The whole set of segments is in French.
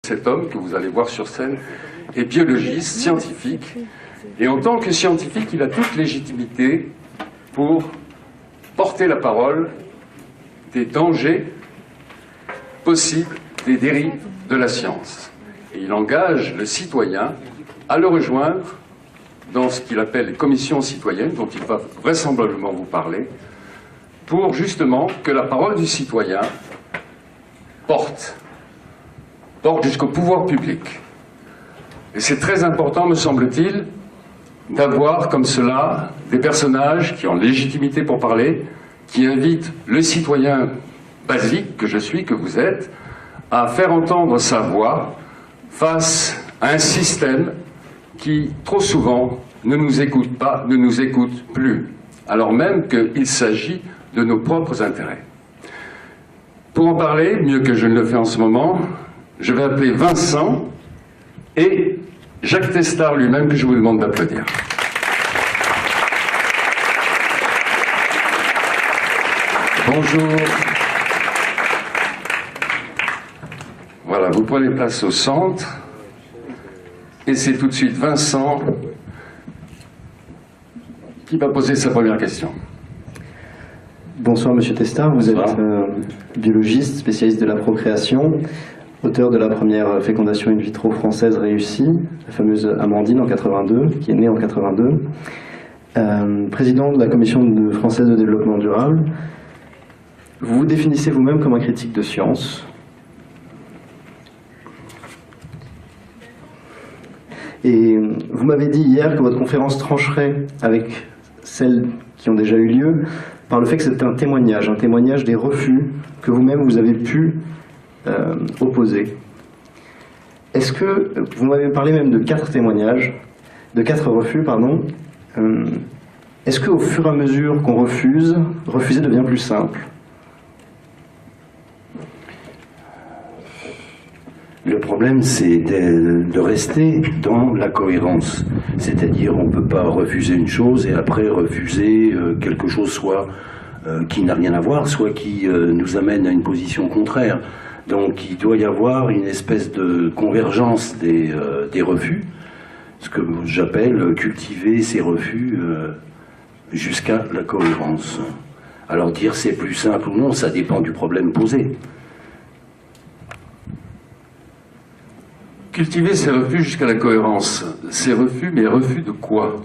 Cet homme que vous allez voir sur scène est biologiste, scientifique, et en tant que scientifique, il a toute légitimité pour porter la parole des dangers possibles des dérives de la science. Et il engage le citoyen à le rejoindre dans ce qu'il appelle les commissions citoyennes, dont il va vraisemblablement vous parler, pour justement que la parole du citoyen porte jusqu'au pouvoir public. Et c'est très important, me semble-t-il, d'avoir comme cela des personnages qui ont légitimité pour parler, qui invitent le citoyen basique que je suis, que vous êtes, à faire entendre sa voix face à un système qui, trop souvent, ne nous écoute pas, ne nous écoute plus, alors même qu'il s'agit de nos propres intérêts. Pour en parler, mieux que je ne le fais en ce moment, je vais appeler Vincent et Jacques Testard lui-même, que je vous demande d'applaudir. Bonjour. Voilà, vous prenez place au centre. Et c'est tout de suite Vincent qui va poser sa première question. Bonsoir Monsieur Testard, vous êtes biologiste, spécialiste de la procréation, auteur de la première fécondation in vitro française réussie, la fameuse Amandine en 82, qui est née en 82, président de la Commission française de développement durable. Vous vous définissez vous-même comme un critique de science. Et vous m'avez dit hier que votre conférence trancherait avec celles qui ont déjà eu lieu par le fait que c'est un témoignage des refus que vous-même vous avez pu opposer. Est-ce que, vous m'avez parlé même de 4 témoignages, de 4 refus, pardon, est-ce qu'au fur et à mesure qu'on refuse, refuser devient plus simple ? Le problème, c'est de rester dans la cohérence. C'est-à-dire, on ne peut pas refuser une chose et après refuser quelque chose soit qui n'a rien à voir, soit qui nous amène à une position contraire. Donc, il doit y avoir une espèce de convergence des refus, ce que j'appelle cultiver ces refus jusqu'à la cohérence. Alors, dire c'est plus simple ou non, ça dépend du problème posé. Cultiver ces refus jusqu'à la cohérence. Ces refus, mais refus de quoi?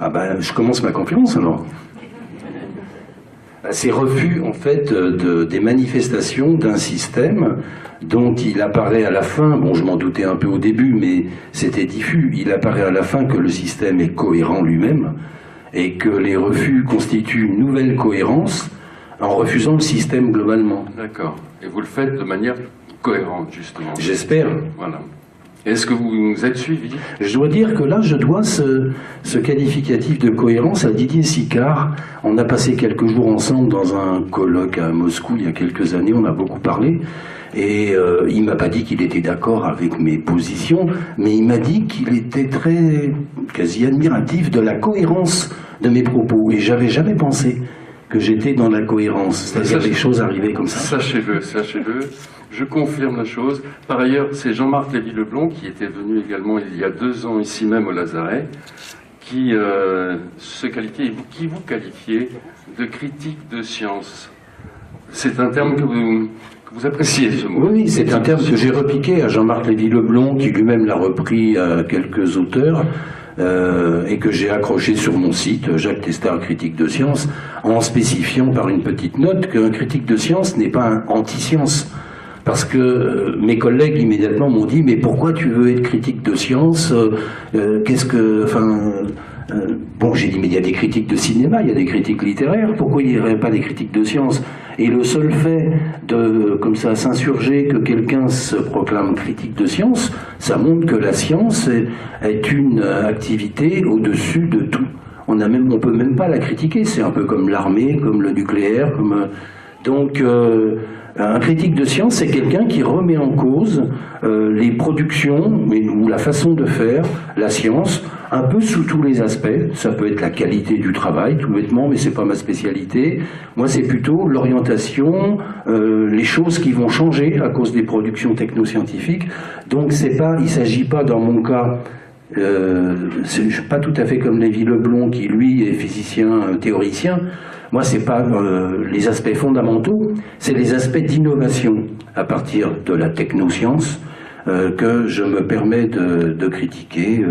Ah ben, je commence ma conférence alors. Ces refus, en fait, des manifestations d'un système dont il apparaît à la fin, bon je m'en doutais un peu au début, mais c'était diffus, il apparaît à la fin que le système est cohérent lui-même et que les refus constituent une nouvelle cohérence en refusant le système globalement. D'accord. Et vous le faites de manière cohérente, justement. J'espère. Voilà. Est-ce que vous nous êtes suivis? Je dois dire que là, je dois ce qualificatif de cohérence à Didier Sicard. On a passé quelques jours ensemble dans un colloque à Moscou il y a quelques années, on a beaucoup parlé. Et il m'a pas dit qu'il était d'accord avec mes positions, mais il m'a dit qu'il était quasi admiratif de la cohérence de mes propos. Et j'avais jamais pensé que j'étais dans la cohérence, c'est-à-dire les choses arrivaient comme ça. Sachez-le, sachez-le. Je confirme la chose. Par ailleurs, c'est Jean-Marc Lévy-Leblond qui était venu également il y a 2 ans ici même au Lazaret, qui se qualifiait, qui vous qualifiez de critique de science. C'est un terme que vous appréciez, ce mot. Oui, c'est un terme que j'ai repiqué à Jean-Marc Lévy-Leblond, qui lui-même l'a repris à quelques auteurs, et que j'ai accroché sur mon site, Jacques Testard, critique de science, en spécifiant par une petite note qu'un critique de science n'est pas un anti-science. Parce que mes collègues immédiatement m'ont dit « Mais pourquoi tu veux être critique de science qu'est-ce que... » Bon, j'ai dit « Mais il y a des critiques de cinéma, il y a des critiques littéraires, pourquoi il n'y aurait pas des critiques de science ?» Et le seul fait de, comme ça, s'insurger que quelqu'un se proclame critique de science, ça montre que la science est une activité au-dessus de tout. On peut même pas la critiquer, c'est un peu comme l'armée, comme le nucléaire, comme... Donc, Un critique de science, c'est quelqu'un qui remet en cause les productions ou la façon de faire la science, un peu sous tous les aspects. Ça peut être la qualité du travail, tout bêtement, mais c'est pas ma spécialité. Moi, c'est plutôt l'orientation, les choses qui vont changer à cause des productions technoscientifiques. Donc, il s'agit pas, dans mon cas, c'est pas tout à fait comme Lévi Leblond, qui lui est physicien théoricien. Moi, c'est pas les aspects fondamentaux, c'est les aspects d'innovation à partir de la technoscience que je me permets de critiquer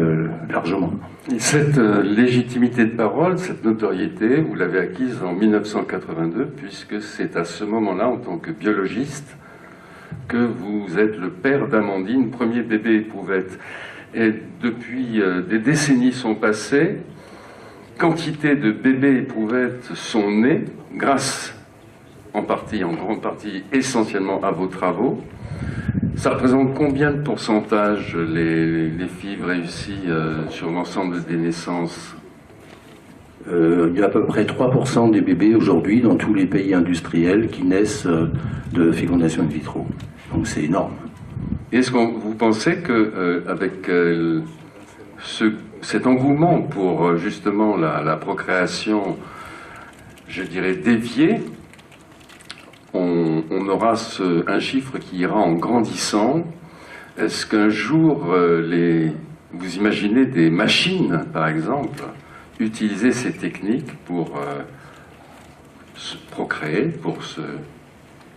largement. Cette légitimité de parole, cette notoriété, vous l'avez acquise en 1982, puisque c'est à ce moment-là, en tant que biologiste, que vous êtes le père d'Amandine, premier bébé éprouvette. Et depuis des décennies sont passées, quantité de bébés éprouvettes sont nés, grâce en grande partie, essentiellement à vos travaux. Ça représente combien de pourcentage les FIV réussis sur l'ensemble des naissances? Il y a à peu près 3% des bébés aujourd'hui dans tous les pays industriels qui naissent de fécondation in vitro. Donc c'est énorme. Est-ce que vous pensez qu'avec cet engouement pour justement la procréation, je dirais déviée, on aura un chiffre qui ira en grandissant? Est-ce qu'un jour, vous imaginez des machines, par exemple, utiliser ces techniques pour se procréer, pour se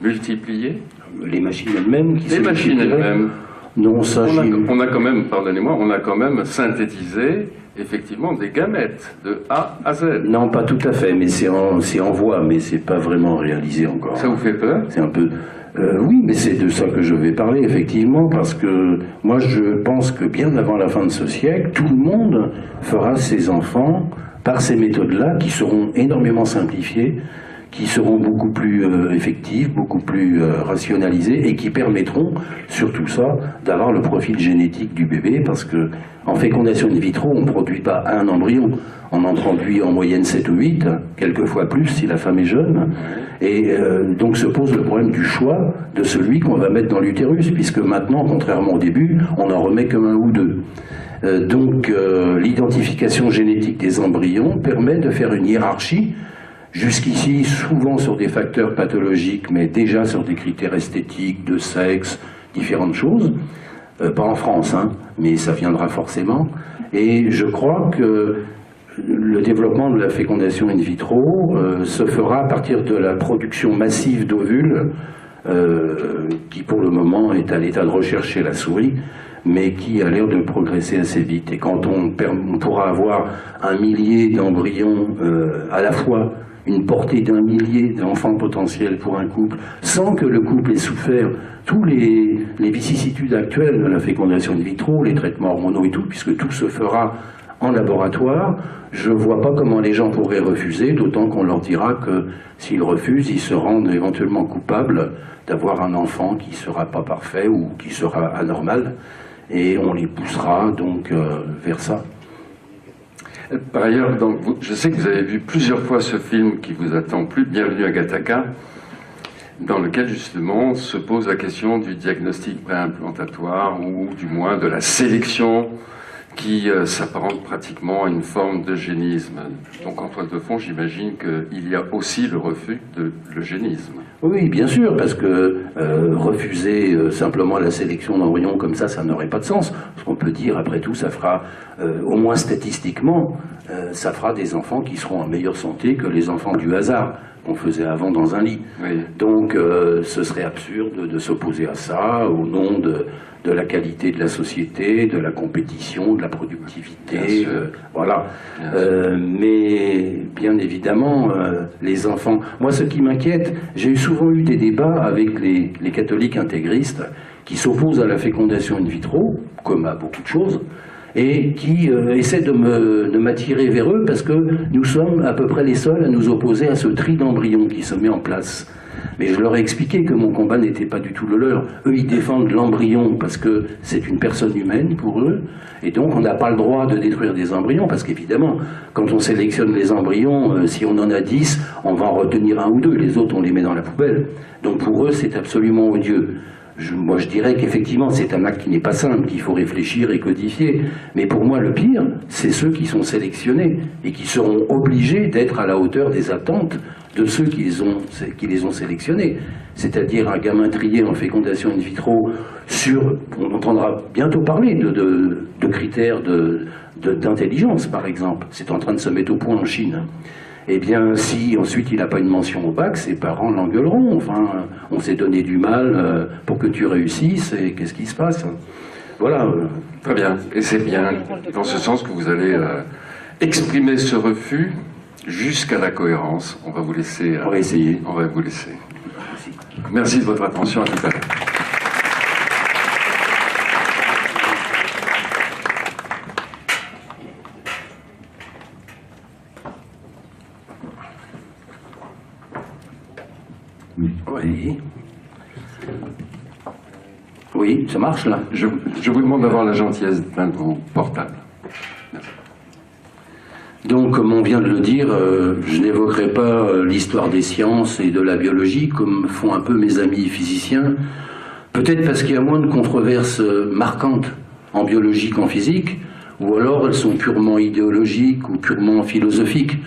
multiplier? Les machines elles-mêmes qui Les machines elles-mêmes. Non, ça, on a quand même, pardonnez-moi, on a quand même synthétisé effectivement des gamètes de A à Z. Non, pas tout à fait, mais c'est en voie, mais c'est pas vraiment réalisé encore. Ça vous fait peur? C'est un peu... oui, mais c'est de ça que je vais parler, effectivement, parce que moi, je pense que bien avant la fin de ce siècle, tout le monde fera ses enfants par ces méthodes-là, qui seront énormément simplifiées, qui seront beaucoup plus effectives, beaucoup plus rationalisées, et qui permettront, surtout ça, d'avoir le profil génétique du bébé, parce que en fécondation in vitro, on ne produit pas un embryon, on en produit en moyenne 7 ou 8, quelquefois plus si la femme est jeune, et donc se pose le problème du choix de celui qu'on va mettre dans l'utérus, puisque maintenant, contrairement au début, on n'en remet que 1 ou 2. Donc l'identification génétique des embryons permet de faire une hiérarchie. Jusqu'ici, souvent sur des facteurs pathologiques, mais déjà sur des critères esthétiques, de sexe, différentes choses. Pas en France, hein, mais ça viendra forcément. Et je crois que le développement de la fécondation in vitro se fera à partir de la production massive d'ovules, qui pour le moment est à l'état de recherche chez la souris, mais qui a l'air de progresser assez vite. Et quand on pourra avoir 1 millier d'embryons à la fois, une portée d'1 millier d'enfants potentiels pour un couple, sans que le couple ait souffert tous les vicissitudes actuelles de la fécondation in vitro, les traitements hormonaux et tout, puisque tout se fera en laboratoire, je ne vois pas comment les gens pourraient refuser, d'autant qu'on leur dira que s'ils refusent, ils se rendent éventuellement coupables d'avoir un enfant qui ne sera pas parfait ou qui sera anormal, et on les poussera donc vers ça. Par ailleurs, donc, je sais que vous avez vu plusieurs fois ce film qui vous attend plus, Bienvenue à Gattaca, dans lequel justement se pose la question du diagnostic préimplantatoire ou du moins de la sélection qui s'apparente pratiquement à une forme d'eugénisme. Donc en toile de fond, j'imagine qu'il y a aussi le refus de l'eugénisme. Oui, bien sûr, parce que refuser simplement la sélection d'embryons comme ça n'aurait pas de sens. Parce qu'on peut dire, après tout, ça fera, au moins statistiquement, ça fera des enfants qui seront en meilleure santé que les enfants du hasard qu'on faisait avant dans un lit. Oui. Donc ce serait absurde de s'opposer à ça au nom de la qualité de la société, de la compétition, de la productivité, voilà. Mais bien évidemment, les enfants... Moi, ce qui m'inquiète, j'ai souvent eu des débats avec les catholiques intégristes qui s'opposent à la fécondation in vitro, comme à beaucoup de choses, et qui essaient de m'attirer vers eux parce que nous sommes à peu près les seuls à nous opposer à ce tri d'embryons qui se met en place. Mais je leur ai expliqué que mon combat n'était pas du tout le leur. Eux, ils défendent l'embryon parce que c'est une personne humaine pour eux, et donc on n'a pas le droit de détruire des embryons, parce qu'évidemment, quand on sélectionne les embryons, si on en a 10, on va en retenir un ou deux, les autres on les met dans la poubelle. Donc pour eux, c'est absolument odieux. Moi, je dirais qu'effectivement, c'est un acte qui n'est pas simple, qu'il faut réfléchir et codifier. Mais pour moi, le pire, c'est ceux qui sont sélectionnés et qui seront obligés d'être à la hauteur des attentes de ceux qui les ont sélectionnés. C'est-à-dire un gamin trié en fécondation in vitro sur... On entendra bientôt parler de critères d'intelligence, par exemple. C'est en train de se mettre au point en Chine. Eh bien, si ensuite il n'a pas une mention au bac, ses parents l'engueuleront. Enfin, on s'est donné du mal pour que tu réussisses, et qu'est-ce qui se passe? Voilà. Très bien. Et c'est bien dans ce sens que vous allez exprimer ce refus jusqu'à la cohérence. On va vous laisser... on va essayer. On va vous laisser. Merci de votre attention. À tout à l'heure. Oui. Oui, ça marche là. Je vous demande d'avoir la gentillesse d'éteindre vos portables. Merci. Donc, comme on vient de le dire, je n'évoquerai pas l'histoire des sciences et de la biologie comme font un peu mes amis physiciens. Peut-être parce qu'il y a moins de controverses marquantes en biologie qu'en physique, ou alors elles sont purement idéologiques ou purement philosophiques.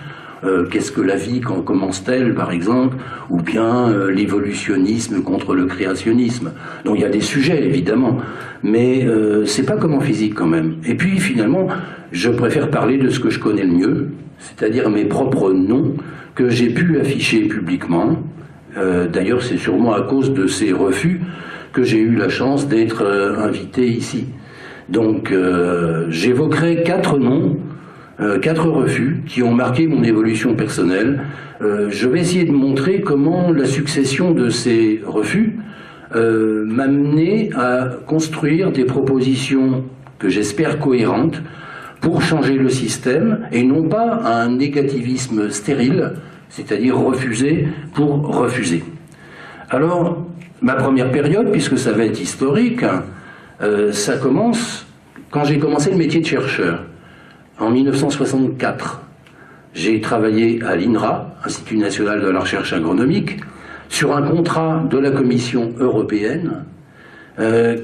Qu'est-ce que la vie, quand commence-t-elle, par exemple, ou bien l'évolutionnisme contre le créationnisme. Donc il y a des sujets, évidemment, mais c'est pas comme en physique quand même. Et puis finalement, je préfère parler de ce que je connais le mieux, c'est-à-dire mes propres noms que j'ai pu afficher publiquement. D'ailleurs, c'est sûrement à cause de ces refus que j'ai eu la chance d'être invité ici. Donc j'évoquerai 4 noms, 4 refus qui ont marqué mon évolution personnelle. Je vais essayer de montrer comment la succession de ces refus m'a mené à construire des propositions que j'espère cohérentes pour changer le système, et non pas un négativisme stérile, c'est-à-dire refuser pour refuser. Alors, ma première période, puisque ça va être historique, ça commence quand j'ai commencé le métier de chercheur. En 1964, j'ai travaillé à l'INRA, Institut national de la recherche agronomique, sur un contrat de la Commission européenne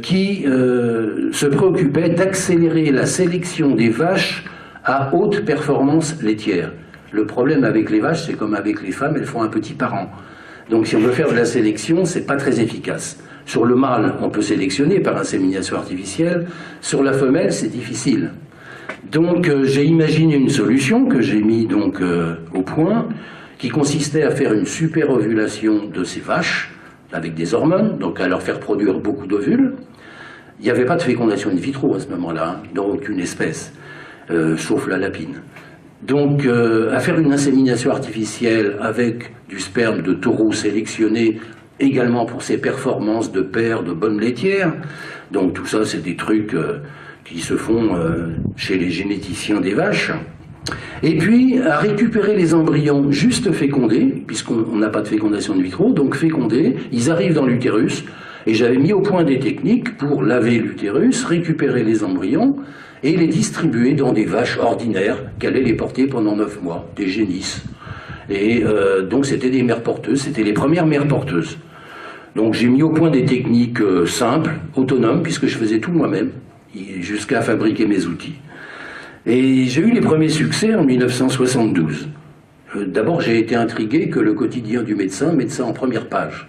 qui se préoccupait d'accélérer la sélection des vaches à haute performance laitière. Le problème avec les vaches, c'est comme avec les femmes, elles font un petit parent. Donc si on veut faire de la sélection, c'est pas très efficace. Sur le mâle, on peut sélectionner par insémination artificielle. Sur la femelle, c'est difficile. Donc j'ai imaginé une solution que j'ai mis donc au point, qui consistait à faire une super ovulation de ces vaches avec des hormones, donc à leur faire produire beaucoup d'ovules. Il n'y avait pas de fécondation in vitro à ce moment-là, hein, dans aucune espèce, sauf la lapine. Donc à faire une insémination artificielle avec du sperme de taureau sélectionné également pour ses performances de père de bonne laitière. Donc tout ça, c'est des trucs qui se font chez les généticiens des vaches. Et puis à récupérer les embryons juste fécondés, puisqu'on n'a pas de fécondation in vitro, donc fécondés, ils arrivent dans l'utérus, et j'avais mis au point des techniques pour laver l'utérus, récupérer les embryons, et les distribuer dans des vaches ordinaires qui allaient les porter pendant 9 mois, des génisses. Et donc c'était des mères porteuses, c'était les premières mères porteuses. Donc j'ai mis au point des techniques simples, autonomes, puisque je faisais tout moi-même, jusqu'à fabriquer mes outils. Et j'ai eu les premiers succès en 1972. D'abord, j'ai été intrigué que le quotidien du médecin mette ça en première page.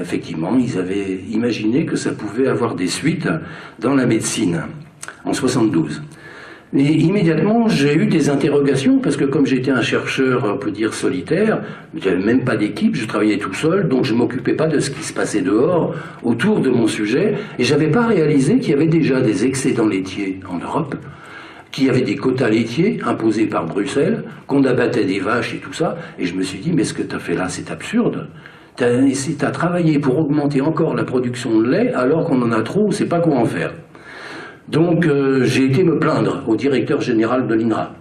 Effectivement, ils avaient imaginé que ça pouvait avoir des suites dans la médecine, en 72. Et immédiatement, j'ai eu des interrogations, parce que comme j'étais un chercheur, on peut dire, solitaire, je n'avais même pas d'équipe, je travaillais tout seul, donc je ne m'occupais pas de ce qui se passait dehors, autour de mon sujet, et je n'avais pas réalisé qu'il y avait déjà des excédents laitiers en Europe, qu'il y avait des quotas laitiers imposés par Bruxelles, qu'on abattait des vaches et tout ça, et je me suis dit, mais ce que tu as fait là, c'est absurde. Tu as travaillé pour augmenter encore la production de lait, alors qu'on en a trop, on ne sait pas quoi en faire. Donc j'ai été me plaindre au directeur général de l'INRA,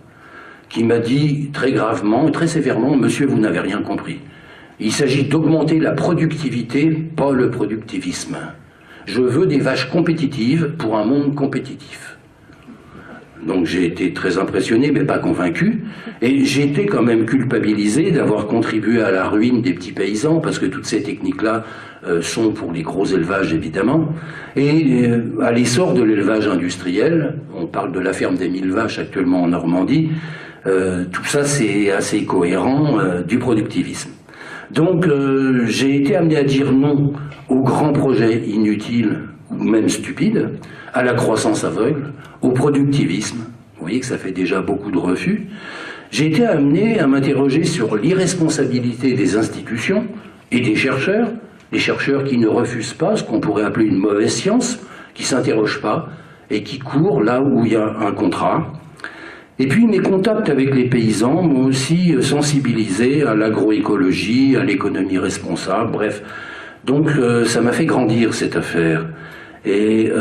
qui m'a dit très gravement et très sévèrement, monsieur, vous n'avez rien compris. Il s'agit d'augmenter la productivité, pas le productivisme. Je veux des vaches compétitives pour un monde compétitif. Donc j'ai été très impressionné, mais pas convaincu. Et j'ai été quand même culpabilisé d'avoir contribué à la ruine des petits paysans, parce que toutes ces techniques-là sont pour les gros élevages, évidemment. Et à l'essor de l'élevage industriel, on parle de la ferme des 1000 vaches actuellement en Normandie, tout ça c'est assez cohérent du productivisme. Donc j'ai été amené à dire non aux grands projets inutiles ou même stupides, à la croissance aveugle, au productivisme. Vous voyez que ça fait déjà beaucoup de refus. J'ai été amené à m'interroger sur l'irresponsabilité des institutions et des chercheurs, les chercheurs qui ne refusent pas ce qu'on pourrait appeler une mauvaise science, qui ne s'interrogent pas et qui courent là où il y a un contrat. Et puis mes contacts avec les paysans m'ont aussi sensibilisé à l'agroécologie, à l'économie responsable, bref. Donc ça m'a fait grandir cette affaire. Et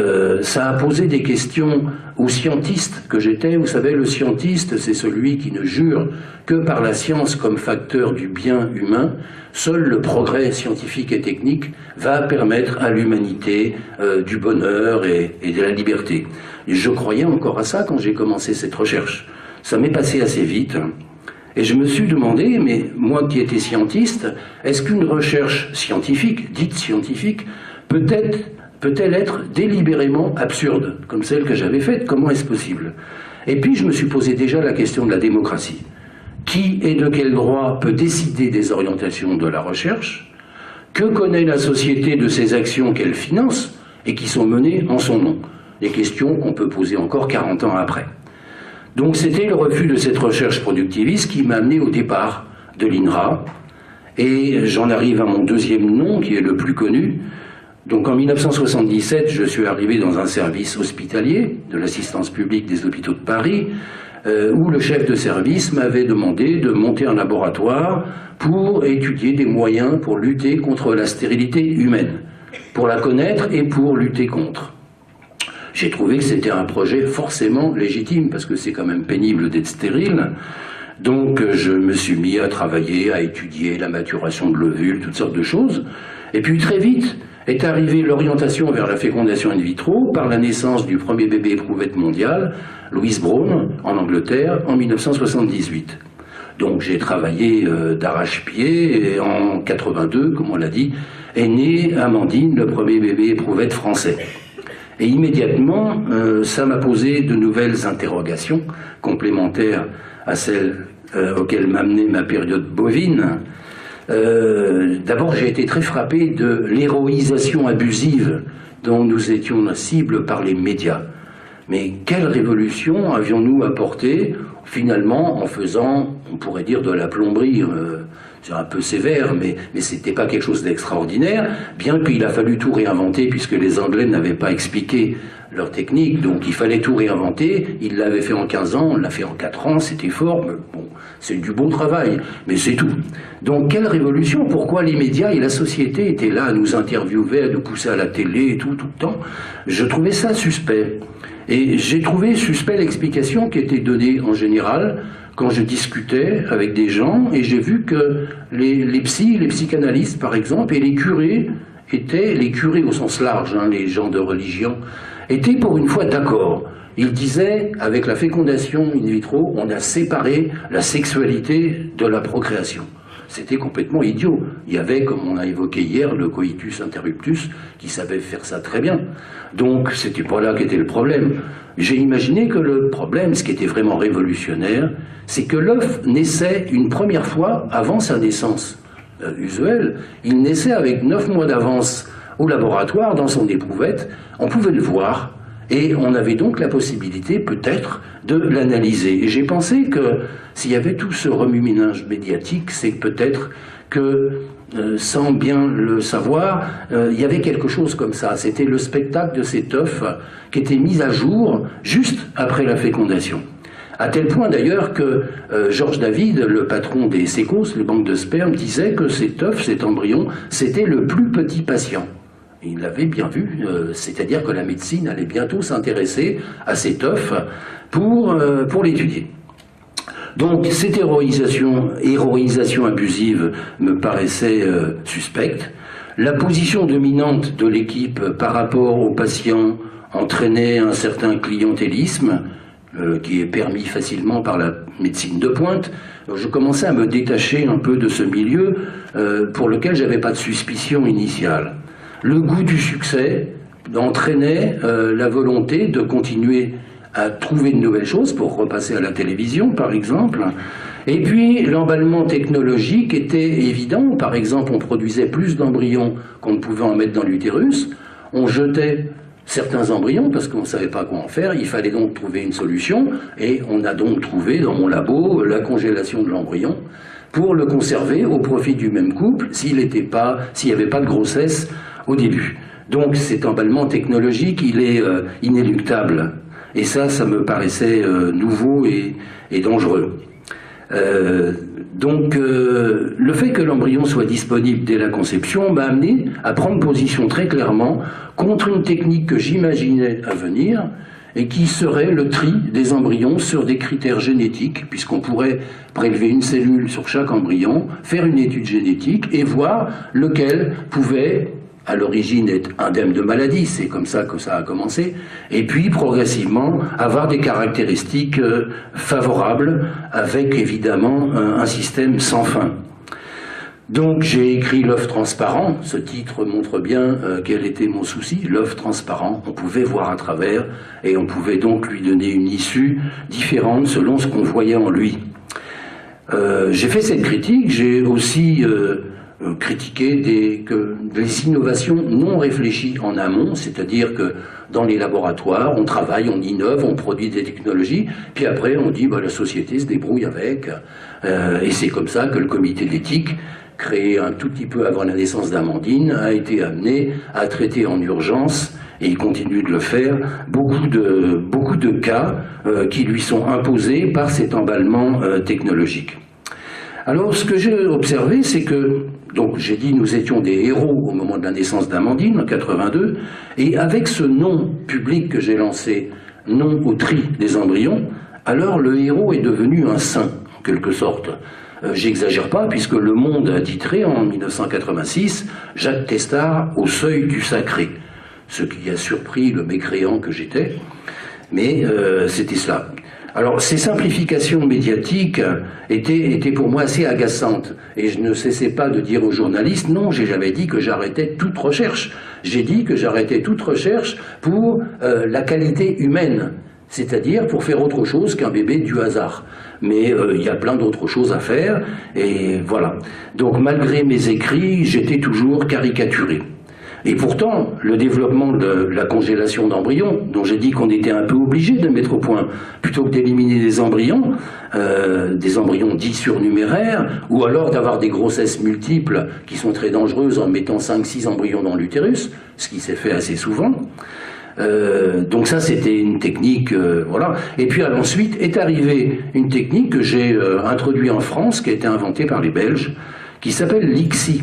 ça a posé des questions aux scientistes que j'étais. Vous savez, le scientiste, c'est celui qui ne jure que par la science comme facteur du bien humain. Seul le progrès scientifique et technique va permettre à l'humanité du bonheur et de la liberté. Et je croyais encore à ça quand j'ai commencé cette recherche. Ça m'est passé assez vite. Et je me suis demandé, mais moi qui étais scientiste, est-ce qu'une recherche scientifique, dite scientifique, peut-elle être délibérément absurde, comme celle que j'avais faite? Comment est-ce possible? Et puis je me suis posé déjà la question de la démocratie. Qui et de quel droit peut décider des orientations de la recherche? Que connaît la société de ces actions qu'elle finance et qui sont menées en son nom? Des questions qu'on peut poser encore 40 ans après. Donc c'était le refus de cette recherche productiviste qui m'a amené au départ de l'INRA. Et j'en arrive à mon deuxième nom, qui est le plus connu. Donc en 1977, je suis arrivé dans un service hospitalier de l'assistance publique des hôpitaux de Paris, où le chef de service m'avait demandé de monter un laboratoire pour étudier des moyens pour lutter contre la stérilité humaine, pour la connaître et pour lutter contre. J'ai trouvé que c'était un projet forcément légitime, parce que c'est quand même pénible d'être stérile. Donc je me suis mis à travailler, à étudier la maturation de l'ovule, toutes sortes de choses. Et puis très vite est arrivée l'orientation vers la fécondation in vitro par la naissance du premier bébé éprouvette mondial, Louise Brown, en Angleterre, en 1978. Donc j'ai travaillé d'arrache-pied, et en 82, comme on l'a dit, est née Amandine, le premier bébé éprouvette français. Et immédiatement, ça m'a posé de nouvelles interrogations, complémentaires à celles auxquelles m'amenait ma période bovine. D'abord, j'ai été très frappé de l'héroïsation abusive dont nous étions la cible par les médias. Mais quelle révolution avions-nous apporté, finalement, en faisant, on pourrait dire, de la plomberie c'est un peu sévère, mais c'était pas quelque chose d'extraordinaire, bien qu'il a fallu tout réinventer, puisque les Anglais n'avaient pas expliqué leur technique, donc il fallait tout réinventer. Ils l'avaient fait en 15 ans, on l'a fait en 4 ans, c'était fort, mais bon, c'est du bon travail, mais c'est tout. Donc quelle révolution? Pourquoi les médias et la société étaient là à nous interviewer, à nous pousser à la télé et tout le temps? Je trouvais ça suspect. Et j'ai trouvé suspect l'explication qui était donnée en général quand je discutais avec des gens, et j'ai vu que les psychanalystes par exemple, et les curés au sens large, hein, les gens de religion, étaient pour une fois d'accord. Ils disaient, avec la fécondation in vitro, on a séparé la sexualité de la procréation. C'était complètement idiot. Il y avait, comme on a évoqué hier, le coitus interruptus qui savait faire ça très bien. Donc c'était pas là qu'était le problème. J'ai imaginé que le problème, ce qui était vraiment révolutionnaire, c'est que l'œuf naissait une première fois avant sa naissance usuelle. Il naissait avec 9 mois d'avance au laboratoire, dans son éprouvette. On pouvait le voir. Et on avait donc la possibilité, peut-être, de l'analyser. Et j'ai pensé que s'il y avait tout ce remue-ménage médiatique, c'est peut-être que, sans bien le savoir, il y avait quelque chose comme ça. C'était le spectacle de cet œuf qui était mis à jour juste après la fécondation. À tel point d'ailleurs que Georges David, le patron des sécos, les banques de sperme, disait que cet œuf, cet embryon, c'était le plus petit patient Il l'avait bien vu, c'est-à-dire que la médecine allait bientôt s'intéresser à cet œuf pour l'étudier. Donc cette héroïsation abusive me paraissait suspecte. La position dominante de l'équipe par rapport aux patients entraînait un certain clientélisme qui est permis facilement par la médecine de pointe. Je commençais à me détacher un peu de ce milieu pour lequel j'avais pas de suspicion initiale. Le goût du succès entraînait la volonté de continuer à trouver de nouvelles choses pour repasser à la télévision, par exemple. Et puis, l'emballement technologique était évident. Par exemple, on produisait plus d'embryons qu'on ne pouvait en mettre dans l'utérus. On jetait certains embryons parce qu'on ne savait pas quoi en faire. Il fallait donc trouver une solution. Et on a donc trouvé dans mon labo la congélation de l'embryon pour le conserver au profit du même couple s'il n'y avait pas de grossesse au début. Donc, cet emballement technologique, il est inéluctable. Et ça me paraissait nouveau et dangereux. Donc, le fait que l'embryon soit disponible dès la conception m'a amené à prendre position très clairement contre une technique que j'imaginais à venir et qui serait le tri des embryons sur des critères génétiques, puisqu'on pourrait prélever une cellule sur chaque embryon, faire une étude génétique et voir lequel pouvait à l'origine être indemne de maladie, c'est comme ça que ça a commencé, et puis progressivement avoir des caractéristiques favorables avec évidemment un système sans fin. Donc j'ai écrit l'œuf transparent, ce titre montre bien quel était mon souci, l'œuf transparent, on pouvait voir à travers et on pouvait donc lui donner une issue différente selon ce qu'on voyait en lui. J'ai fait cette critique, j'ai aussi critiquer des innovations non réfléchies en amont, c'est-à-dire que dans les laboratoires, on travaille, on innove, on produit des technologies, puis après on dit la société se débrouille avec, et c'est comme ça que le comité d'éthique, créé un tout petit peu avant la naissance d'Amandine, a été amené à traiter en urgence, et il continue de le faire, beaucoup de cas qui lui sont imposés par cet emballement technologique. Alors, ce que j'ai observé, c'est que, donc j'ai dit, nous étions des héros au moment de la naissance d'Amandine, en 82, et avec ce nom public que j'ai lancé, non au tri des embryons, alors le héros est devenu un saint, en quelque sorte. J'exagère pas, puisque Le Monde a titré en 1986 « Jacques Testard au seuil du sacré », ce qui a surpris le mécréant que j'étais, mais c'était cela. Alors, ces simplifications médiatiques étaient pour moi assez agaçantes. Et je ne cessais pas de dire aux journalistes, non, j'ai jamais dit que j'arrêtais toute recherche. J'ai dit que j'arrêtais toute recherche pour la qualité humaine, c'est-à-dire pour faire autre chose qu'un bébé du hasard. Mais il y a plein d'autres choses à faire, et voilà. Donc, malgré mes écrits, j'étais toujours caricaturé. Et pourtant, le développement de la congélation d'embryons, dont j'ai dit qu'on était un peu obligé de mettre au point, plutôt que d'éliminer des embryons dits surnuméraires, ou alors d'avoir des grossesses multiples qui sont très dangereuses en mettant 5-6 embryons dans l'utérus, ce qui s'est fait assez souvent. Donc ça, c'était une technique, voilà. Et puis ensuite est arrivée une technique que j'ai introduite en France, qui a été inventée par les Belges, qui s'appelle l'ICSI.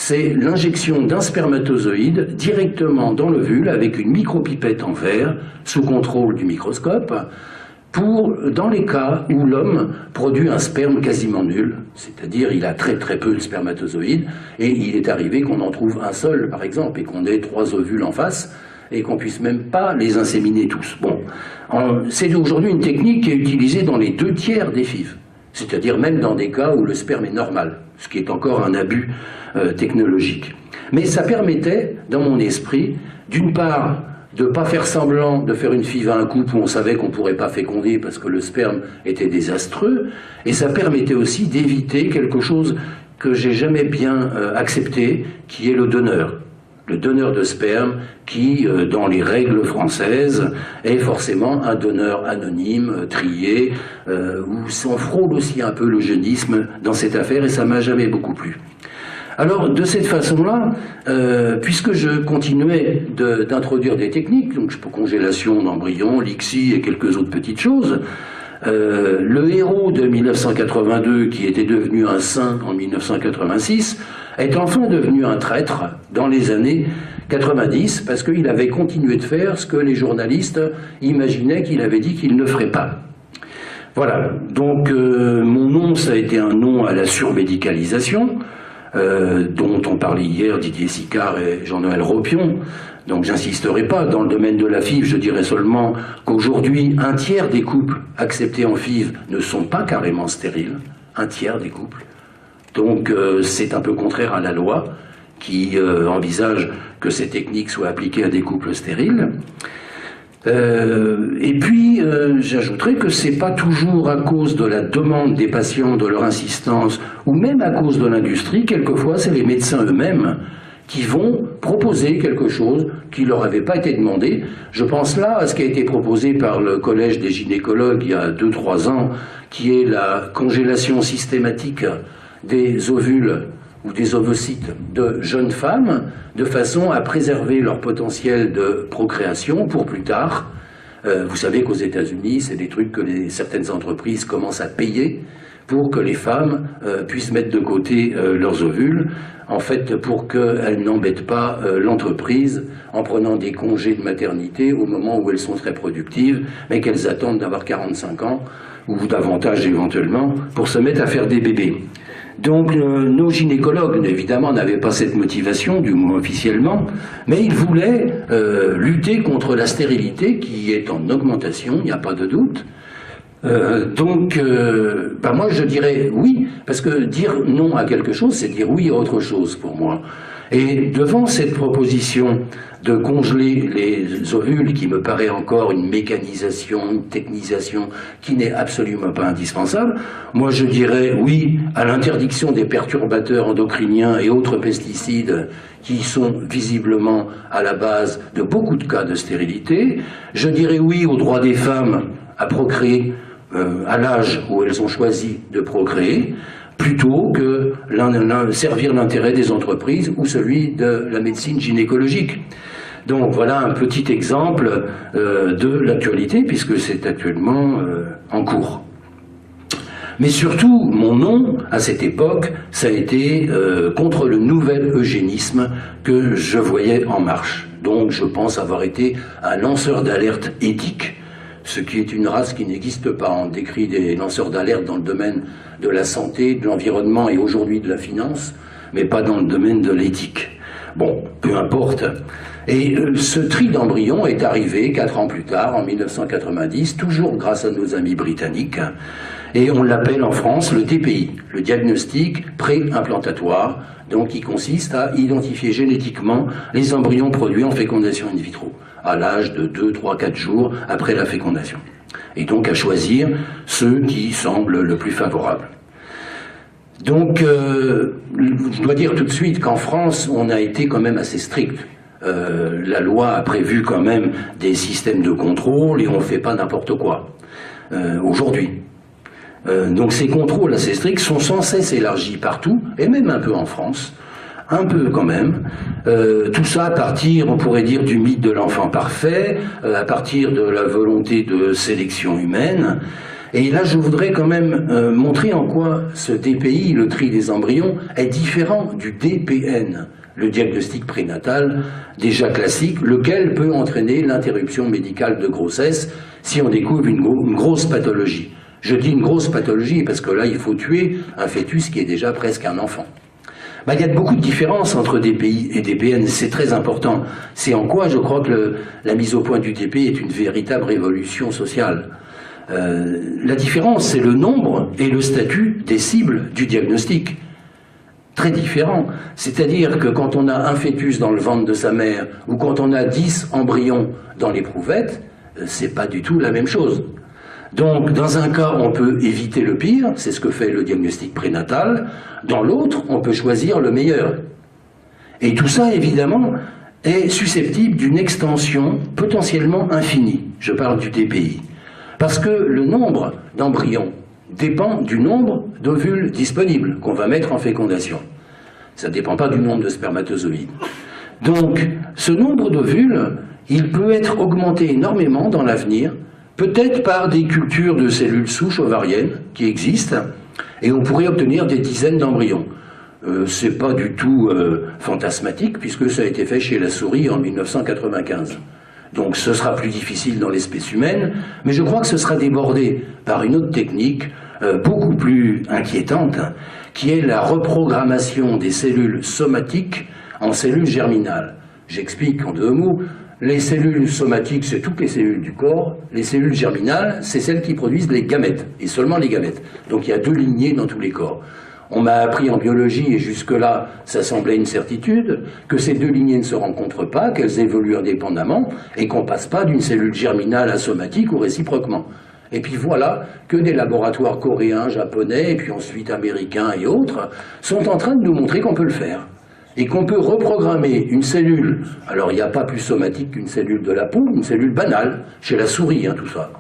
C'est l'injection d'un spermatozoïde directement dans l'ovule avec une micropipette en verre, sous contrôle du microscope, dans les cas où l'homme produit un sperme quasiment nul, c'est-à-dire il a très peu de spermatozoïdes, et il est arrivé qu'on en trouve un seul, par exemple, et qu'on ait 3 ovules en face, et qu'on puisse même pas les inséminer tous. Bon, c'est aujourd'hui une technique qui est utilisée dans les 2 tiers des FIV, c'est-à-dire même dans des cas où le sperme est normal, ce qui est encore un abus technologique. Mais ça permettait, dans mon esprit, d'une part, de ne pas faire semblant de faire une FIV à un couple où on savait qu'on ne pourrait pas féconder parce que le sperme était désastreux, et ça permettait aussi d'éviter quelque chose que j'ai jamais bien accepté, qui est le donneur. Le donneur de sperme qui, dans les règles françaises, est forcément un donneur anonyme, trié, où s'en frôle aussi un peu l'eugénisme dans cette affaire, et ça m'a jamais beaucoup plu. Alors, de cette façon-là, puisque je continuais d'introduire des techniques, donc congélation d'embryons, l'ICSI et quelques autres petites choses, le héros de 1982, qui était devenu un saint en 1986, est enfin devenu un traître dans les années 90, parce qu'il avait continué de faire ce que les journalistes imaginaient qu'il avait dit qu'il ne ferait pas. Voilà, donc mon nom, ça a été un nom à la surmédicalisation, dont on parlait hier Didier Sicard et Jean-Noël Ropion. Donc j'insisterai pas. Dans le domaine de la FIV, je dirais seulement qu'aujourd'hui, un tiers des couples acceptés en FIV ne sont pas carrément stériles. Un tiers des couples. Donc c'est un peu contraire à la loi qui envisage que ces techniques soient appliquées à des couples stériles. Et puis, j'ajouterais que c'est pas toujours à cause de la demande des patients, de leur insistance, ou même à cause de l'industrie. Quelquefois, c'est les médecins eux-mêmes qui vont proposer quelque chose qui leur avait pas été demandé. Je pense là à ce qui a été proposé par le Collège des gynécologues il y a 2-3 ans, qui est la congélation systématique des ovules ou des ovocytes de jeunes femmes, de façon à préserver leur potentiel de procréation pour plus tard. Vous savez qu'aux États-Unis, c'est des trucs que certaines entreprises commencent à payer pour que les femmes puissent mettre de côté leurs ovules, en fait pour qu'elles n'embêtent pas l'entreprise en prenant des congés de maternité au moment où elles sont très productives, mais qu'elles attendent d'avoir 45 ans ou davantage éventuellement pour se mettre à faire des bébés. Donc nos gynécologues, évidemment, n'avaient pas cette motivation, du moins officiellement, mais ils voulaient lutter contre la stérilité qui est en augmentation, il n'y a pas de doute. Moi je dirais oui, parce que dire non à quelque chose, c'est dire oui à autre chose pour moi. Et devant cette proposition de congeler les ovules, qui me paraît encore une mécanisation, une technisation qui n'est absolument pas indispensable, moi je dirais oui à l'interdiction des perturbateurs endocriniens et autres pesticides qui sont visiblement à la base de beaucoup de cas de stérilité. Je dirais oui au droit des femmes à procréer à l'âge où elles ont choisi de procréer, plutôt que servir l'intérêt des entreprises ou celui de la médecine gynécologique. Donc voilà un petit exemple de l'actualité, puisque c'est actuellement en cours. Mais surtout, mon nom, à cette époque, ça a été contre le nouvel eugénisme que je voyais en marche. Donc je pense avoir été un lanceur d'alerte éthique, ce qui est une race qui n'existe pas. On décrit des lanceurs d'alerte dans le domaine de la santé, de l'environnement et aujourd'hui de la finance, mais pas dans le domaine de l'éthique. Bon, peu importe. Et ce tri d'embryons est arrivé 4 ans plus tard, en 1990, toujours grâce à nos amis britanniques, et on l'appelle en France le DPI, le diagnostic pré-implantatoire, donc qui consiste à identifier génétiquement les embryons produits en fécondation in vitro, à l'âge de 2, 3, 4 jours après la fécondation. Et donc à choisir ceux qui semblent le plus favorables. Donc, je dois dire tout de suite qu'en France, on a été quand même assez strict. La loi a prévu quand même des systèmes de contrôle et on ne fait pas n'importe quoi aujourd'hui. Donc ces contrôles assez stricts sont sans cesse élargis partout, et même un peu en France. Un peu quand même. Tout ça à partir, on pourrait dire, du mythe de l'enfant parfait, à partir de la volonté de sélection humaine. Et là, je voudrais quand même montrer en quoi ce DPI, le tri des embryons, est différent du DPN, le diagnostic prénatal déjà classique, lequel peut entraîner l'interruption médicale de grossesse si on découvre une grosse pathologie. Je dis une grosse pathologie parce que là, il faut tuer un fœtus qui est déjà presque un enfant. Il y a beaucoup de différences entre DPI et DPN, c'est très important. C'est en quoi je crois que la mise au point du DPI est une véritable révolution sociale. La différence, c'est le nombre et le statut des cibles du diagnostic. Très différent. C'est-à-dire que quand on a un fœtus dans le ventre de sa mère ou quand on a 10 embryons dans l'éprouvette, c'est pas du tout la même chose. Donc, dans un cas, on peut éviter le pire, c'est ce que fait le diagnostic prénatal. Dans l'autre, on peut choisir le meilleur. Et tout ça, évidemment, est susceptible d'une extension potentiellement infinie. Je parle du DPI. Parce que le nombre d'embryons dépend du nombre d'ovules disponibles qu'on va mettre en fécondation. Ça ne dépend pas du nombre de spermatozoïdes. Donc, ce nombre d'ovules, il peut être augmenté énormément dans l'avenir, peut-être par des cultures de cellules souches ovariennes qui existent, et on pourrait obtenir des dizaines d'embryons. c'est pas du tout fantasmatique, puisque ça a été fait chez la souris en 1995. Donc ce sera plus difficile dans l'espèce humaine, mais je crois que ce sera débordé par une autre technique beaucoup plus inquiétante, qui est la reprogrammation des cellules somatiques en cellules germinales. J'explique en 2 mots. Les cellules somatiques, c'est toutes les cellules du corps. Les cellules germinales, c'est celles qui produisent les gamètes, et seulement les gamètes. Donc il y a 2 lignées dans tous les corps. On m'a appris en biologie, et jusque-là, ça semblait une certitude, que ces 2 lignées ne se rencontrent pas, qu'elles évoluent indépendamment, et qu'on ne passe pas d'une cellule germinale à somatique ou réciproquement. Et puis voilà que des laboratoires coréens, japonais, et puis ensuite américains et autres, sont en train de nous montrer qu'on peut le faire. Et qu'on peut reprogrammer une cellule, alors il n'y a pas plus somatique qu'une cellule de la peau, une cellule banale, chez la souris, tout ça.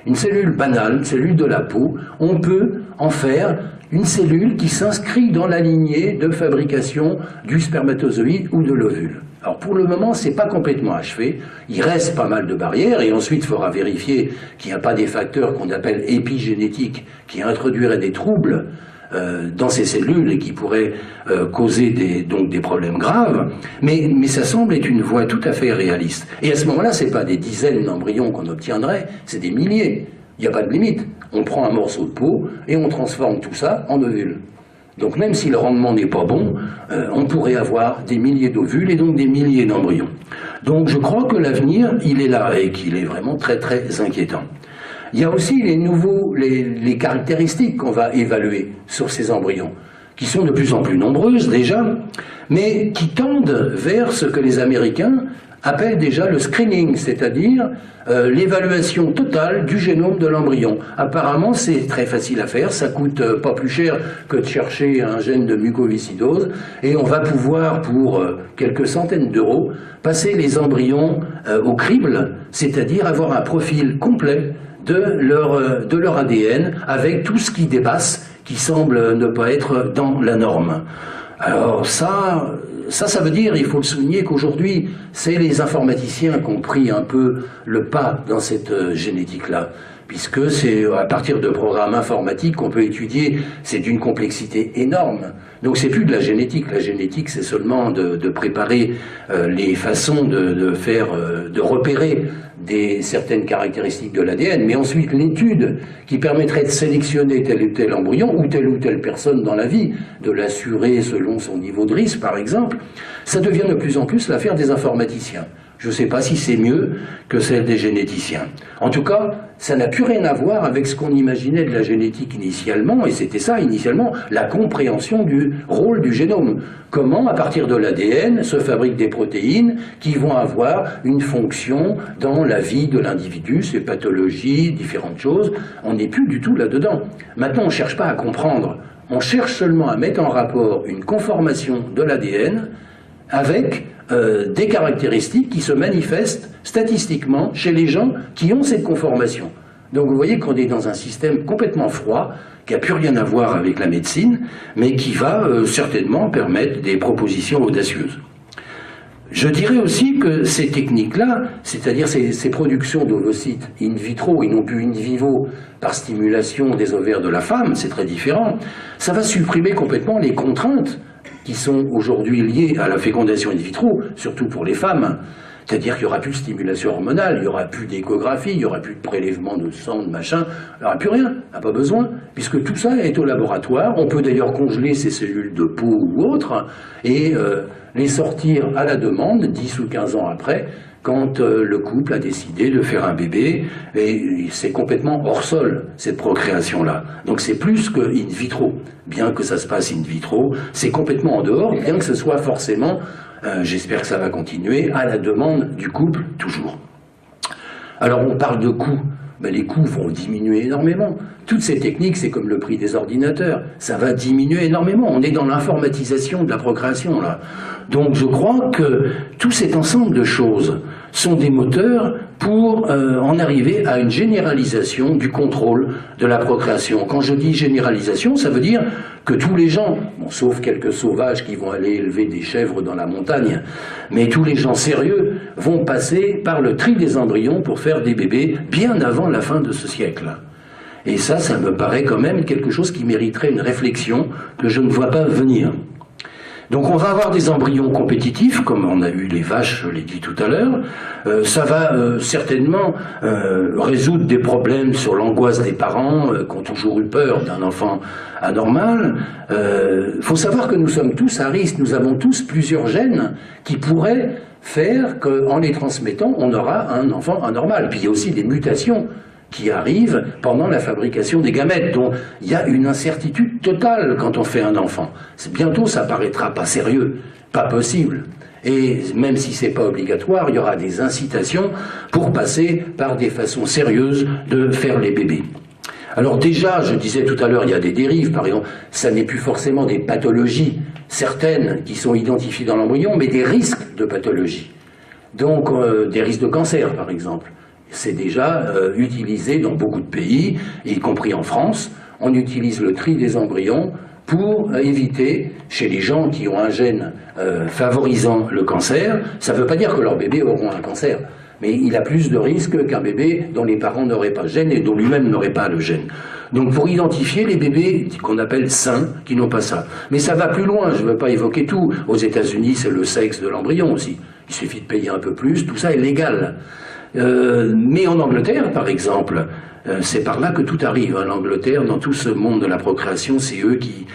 Une cellule banale, une cellule de la peau, on peut en faire une cellule qui s'inscrit dans la lignée de fabrication du spermatozoïde ou de l'ovule. Alors pour le moment, c'est pas complètement achevé, il reste pas mal de barrières, et ensuite il faudra vérifier qu'il n'y a pas des facteurs qu'on appelle épigénétiques qui introduiraient des troubles dans ces cellules et qui pourraient causer donc des problèmes graves, mais ça semble être une voie tout à fait réaliste. Et à ce moment-là, c'est pas des dizaines d'embryons qu'on obtiendrait, c'est des milliers. Il n'y a pas de limite. On prend un morceau de peau et on transforme tout ça en ovule. Donc même si le rendement n'est pas bon, on pourrait avoir des milliers d'ovules et donc des milliers d'embryons. Donc je crois que l'avenir, il est là et qu'il est vraiment très très inquiétant. Il y a aussi les caractéristiques qu'on va évaluer sur ces embryons, qui sont de plus en plus nombreuses déjà, mais qui tendent vers ce que les Américains appellent déjà le screening, c'est-à-dire l'évaluation totale du génome de l'embryon. Apparemment, c'est très facile à faire, ça coûte pas plus cher que de chercher un gène de mucoviscidose, et on va pouvoir, pour quelques centaines d'euros, passer les embryons au crible, c'est-à-dire avoir un profil complet de leur ADN, avec tout ce qui dépasse, qui semble ne pas être dans la norme. Alors ça veut dire, il faut le souligner, qu'aujourd'hui, c'est les informaticiens qui ont pris un peu le pas dans cette génétique-là, puisque c'est à partir de programmes informatiques qu'on peut étudier, c'est d'une complexité énorme. Donc c'est plus de la génétique c'est seulement de préparer les façons de repérer certaines caractéristiques de l'ADN, mais ensuite l'étude qui permettrait de sélectionner tel ou tel embryon ou telle personne dans la vie, de l'assurer selon son niveau de risque par exemple, ça devient de plus en plus l'affaire des informaticiens. Je ne sais pas si c'est mieux que celle des généticiens. En tout cas, ça n'a plus rien à voir avec ce qu'on imaginait de la génétique initialement, et c'était ça initialement, la compréhension du rôle du génome. Comment, à partir de l'ADN, se fabriquent des protéines qui vont avoir une fonction dans la vie de l'individu, ses pathologies, différentes choses. On n'est plus du tout là-dedans. Maintenant, on ne cherche pas à comprendre, on cherche seulement à mettre en rapport une conformation de l'ADN avec des caractéristiques qui se manifestent statistiquement chez les gens qui ont cette conformation. Donc vous voyez qu'on est dans un système complètement froid, qui n'a plus rien à voir avec la médecine, mais qui va certainement permettre des propositions audacieuses. Je dirais aussi que ces techniques-là, c'est-à-dire ces productions d'ovocytes in vitro et non plus in vivo par stimulation des ovaires de la femme, c'est très différent, ça va supprimer complètement les contraintes qui sont aujourd'hui liées à la fécondation in vitro, surtout pour les femmes. C'est-à-dire qu'il n'y aura plus de stimulation hormonale, il n'y aura plus d'échographie, il n'y aura plus de prélèvement de sang, de machin, il n'y aura plus rien, il n'y a pas besoin, puisque tout ça est au laboratoire. On peut d'ailleurs congeler ces cellules de peau ou autres, et les sortir à la demande, 10 ou 15 ans après, quand le couple a décidé de faire un bébé, et c'est complètement hors sol, cette procréation-là. Donc c'est plus que in vitro. Bien que ça se passe in vitro, c'est complètement en dehors, bien que ce soit forcément, j'espère que ça va continuer, à la demande du couple, toujours. Alors on parle de coûts, mais les coûts vont diminuer énormément. Toutes ces techniques, c'est comme le prix des ordinateurs, ça va diminuer énormément. On est dans l'informatisation de la procréation, là. Donc je crois que tout cet ensemble de choses sont des moteurs pour en arriver à une généralisation du contrôle de la procréation. Quand je dis généralisation, ça veut dire que tous les gens, bon, sauf quelques sauvages qui vont aller élever des chèvres dans la montagne, mais tous les gens sérieux vont passer par le tri des embryons pour faire des bébés bien avant la fin de ce siècle. Et ça me paraît quand même quelque chose qui mériterait une réflexion que je ne vois pas venir. Donc on va avoir des embryons compétitifs, comme on a eu les vaches, je l'ai dit tout à l'heure. Ça va certainement résoudre des problèmes sur l'angoisse des parents qui ont toujours eu peur d'un enfant anormal. Faut savoir que nous sommes tous à risque, nous avons tous plusieurs gènes qui pourraient faire qu'en les transmettant, on aura un enfant anormal. Puis il y a aussi des mutations qui arrivent pendant la fabrication des gamètes. Donc il y a une incertitude totale quand on fait un enfant. Bientôt ça paraîtra pas sérieux, pas possible. Et même si c'est pas obligatoire, il y aura des incitations pour passer par des façons sérieuses de faire les bébés. Alors déjà, je disais tout à l'heure, il y a des dérives, par exemple, ça n'est plus forcément des pathologies certaines qui sont identifiées dans l'embryon, mais des risques de pathologie. Donc des risques de cancer, par exemple. C'est déjà utilisé dans beaucoup de pays, y compris en France. On utilise le tri des embryons pour éviter, chez les gens qui ont un gène favorisant le cancer, ça ne veut pas dire que leurs bébés auront un cancer, mais il a plus de risques qu'un bébé dont les parents n'auraient pas le gène et dont lui-même n'aurait pas le gène. Donc pour identifier les bébés qu'on appelle sains, qui n'ont pas ça. Mais ça va plus loin, je ne veux pas évoquer tout. Aux États-Unis, c'est le sexe de l'embryon aussi. Il suffit de payer un peu plus, tout ça est légal. Mais en Angleterre, par exemple, c'est par là que tout arrive. L'Angleterre, dans tout ce monde de la procréation, c'est eux qui...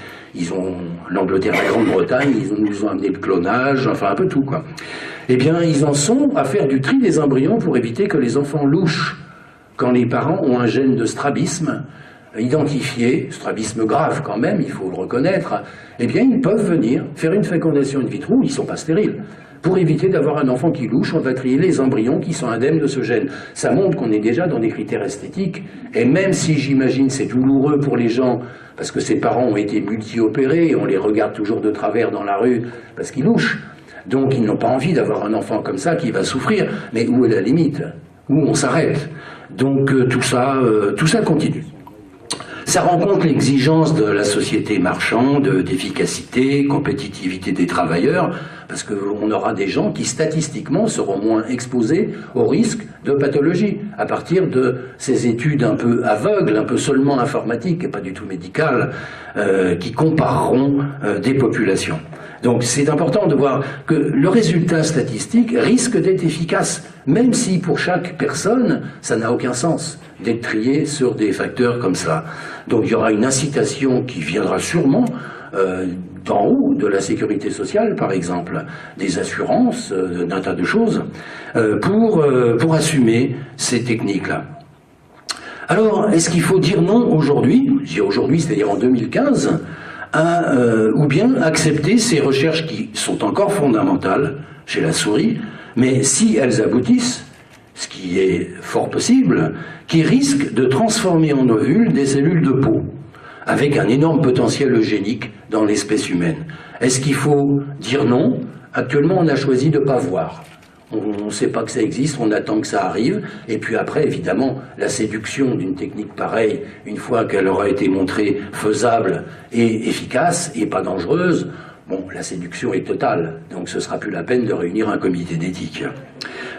l'Angleterre, la Grande-Bretagne, ils nous ont amené le clonage, enfin un peu tout, quoi. Eh bien, ils en sont à faire du tri des embryons pour éviter que les enfants louches, quand les parents ont un gène de strabisme identifié, strabisme grave quand même, il faut le reconnaître, eh bien, ils peuvent venir faire une fécondation in vitro, ils ne sont pas stériles. Pour éviter d'avoir un enfant qui louche, on va trier les embryons qui sont indemnes de ce gène. Ça montre qu'on est déjà dans des critères esthétiques, et même si j'imagine c'est douloureux pour les gens, parce que ces parents ont été multi-opérés, on les regarde toujours de travers dans la rue, parce qu'ils louchent. Donc ils n'ont pas envie d'avoir un enfant comme ça qui va souffrir. Mais où est la limite? Où on s'arrête? Donc tout ça continue. Ça rencontre l'exigence de la société marchande, d'efficacité, compétitivité des travailleurs, parce qu'on aura des gens qui statistiquement seront moins exposés au risque de pathologie, à partir de ces études un peu aveugles, un peu seulement informatiques et pas du tout médicales, qui compareront des populations. Donc c'est important de voir que le résultat statistique risque d'être efficace, même si pour chaque personne, ça n'a aucun sens d'être trié sur des facteurs comme ça. Donc il y aura une incitation qui viendra sûrement d'en haut, de la sécurité sociale par exemple, des assurances, d'un tas de choses, pour assumer ces techniques-là. Alors, est-ce qu'il faut dire non aujourd'hui, je dis aujourd'hui, c'est-à-dire en 2015, ou bien accepter ces recherches qui sont encore fondamentales chez la souris, mais si elles aboutissent, ce qui est fort possible, qui risquent de transformer en ovules des cellules de peau, avec un énorme potentiel eugénique dans l'espèce humaine. Est-ce qu'il faut dire non? Actuellement, on a choisi de ne pas voir. On ne sait pas que ça existe, on attend que ça arrive, et puis après, évidemment, la séduction d'une technique pareille, une fois qu'elle aura été montrée faisable et efficace, et pas dangereuse, bon, la séduction est totale, donc ce ne sera plus la peine de réunir un comité d'éthique.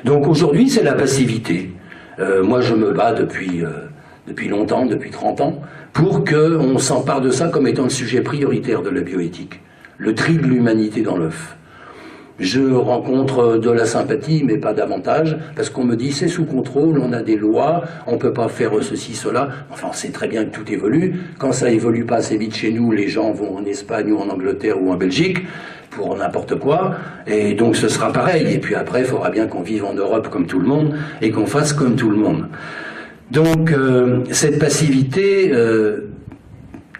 Donc aujourd'hui, c'est la passivité. Moi, je me bats depuis longtemps, depuis 30 ans, pour qu'on s'empare de ça comme étant le sujet prioritaire de la bioéthique. Le tri de l'humanité dans l'œuf. Je rencontre de la sympathie, mais pas davantage, parce qu'on me dit c'est sous contrôle, on a des lois, on ne peut pas faire ceci, cela. Enfin, on sait très bien que tout évolue. Quand ça évolue pas assez vite chez nous, les gens vont en Espagne ou en Angleterre ou en Belgique pour n'importe quoi, et donc ce sera pareil. Et puis après, il faudra bien qu'on vive en Europe comme tout le monde, et qu'on fasse comme tout le monde. Donc, cette passivité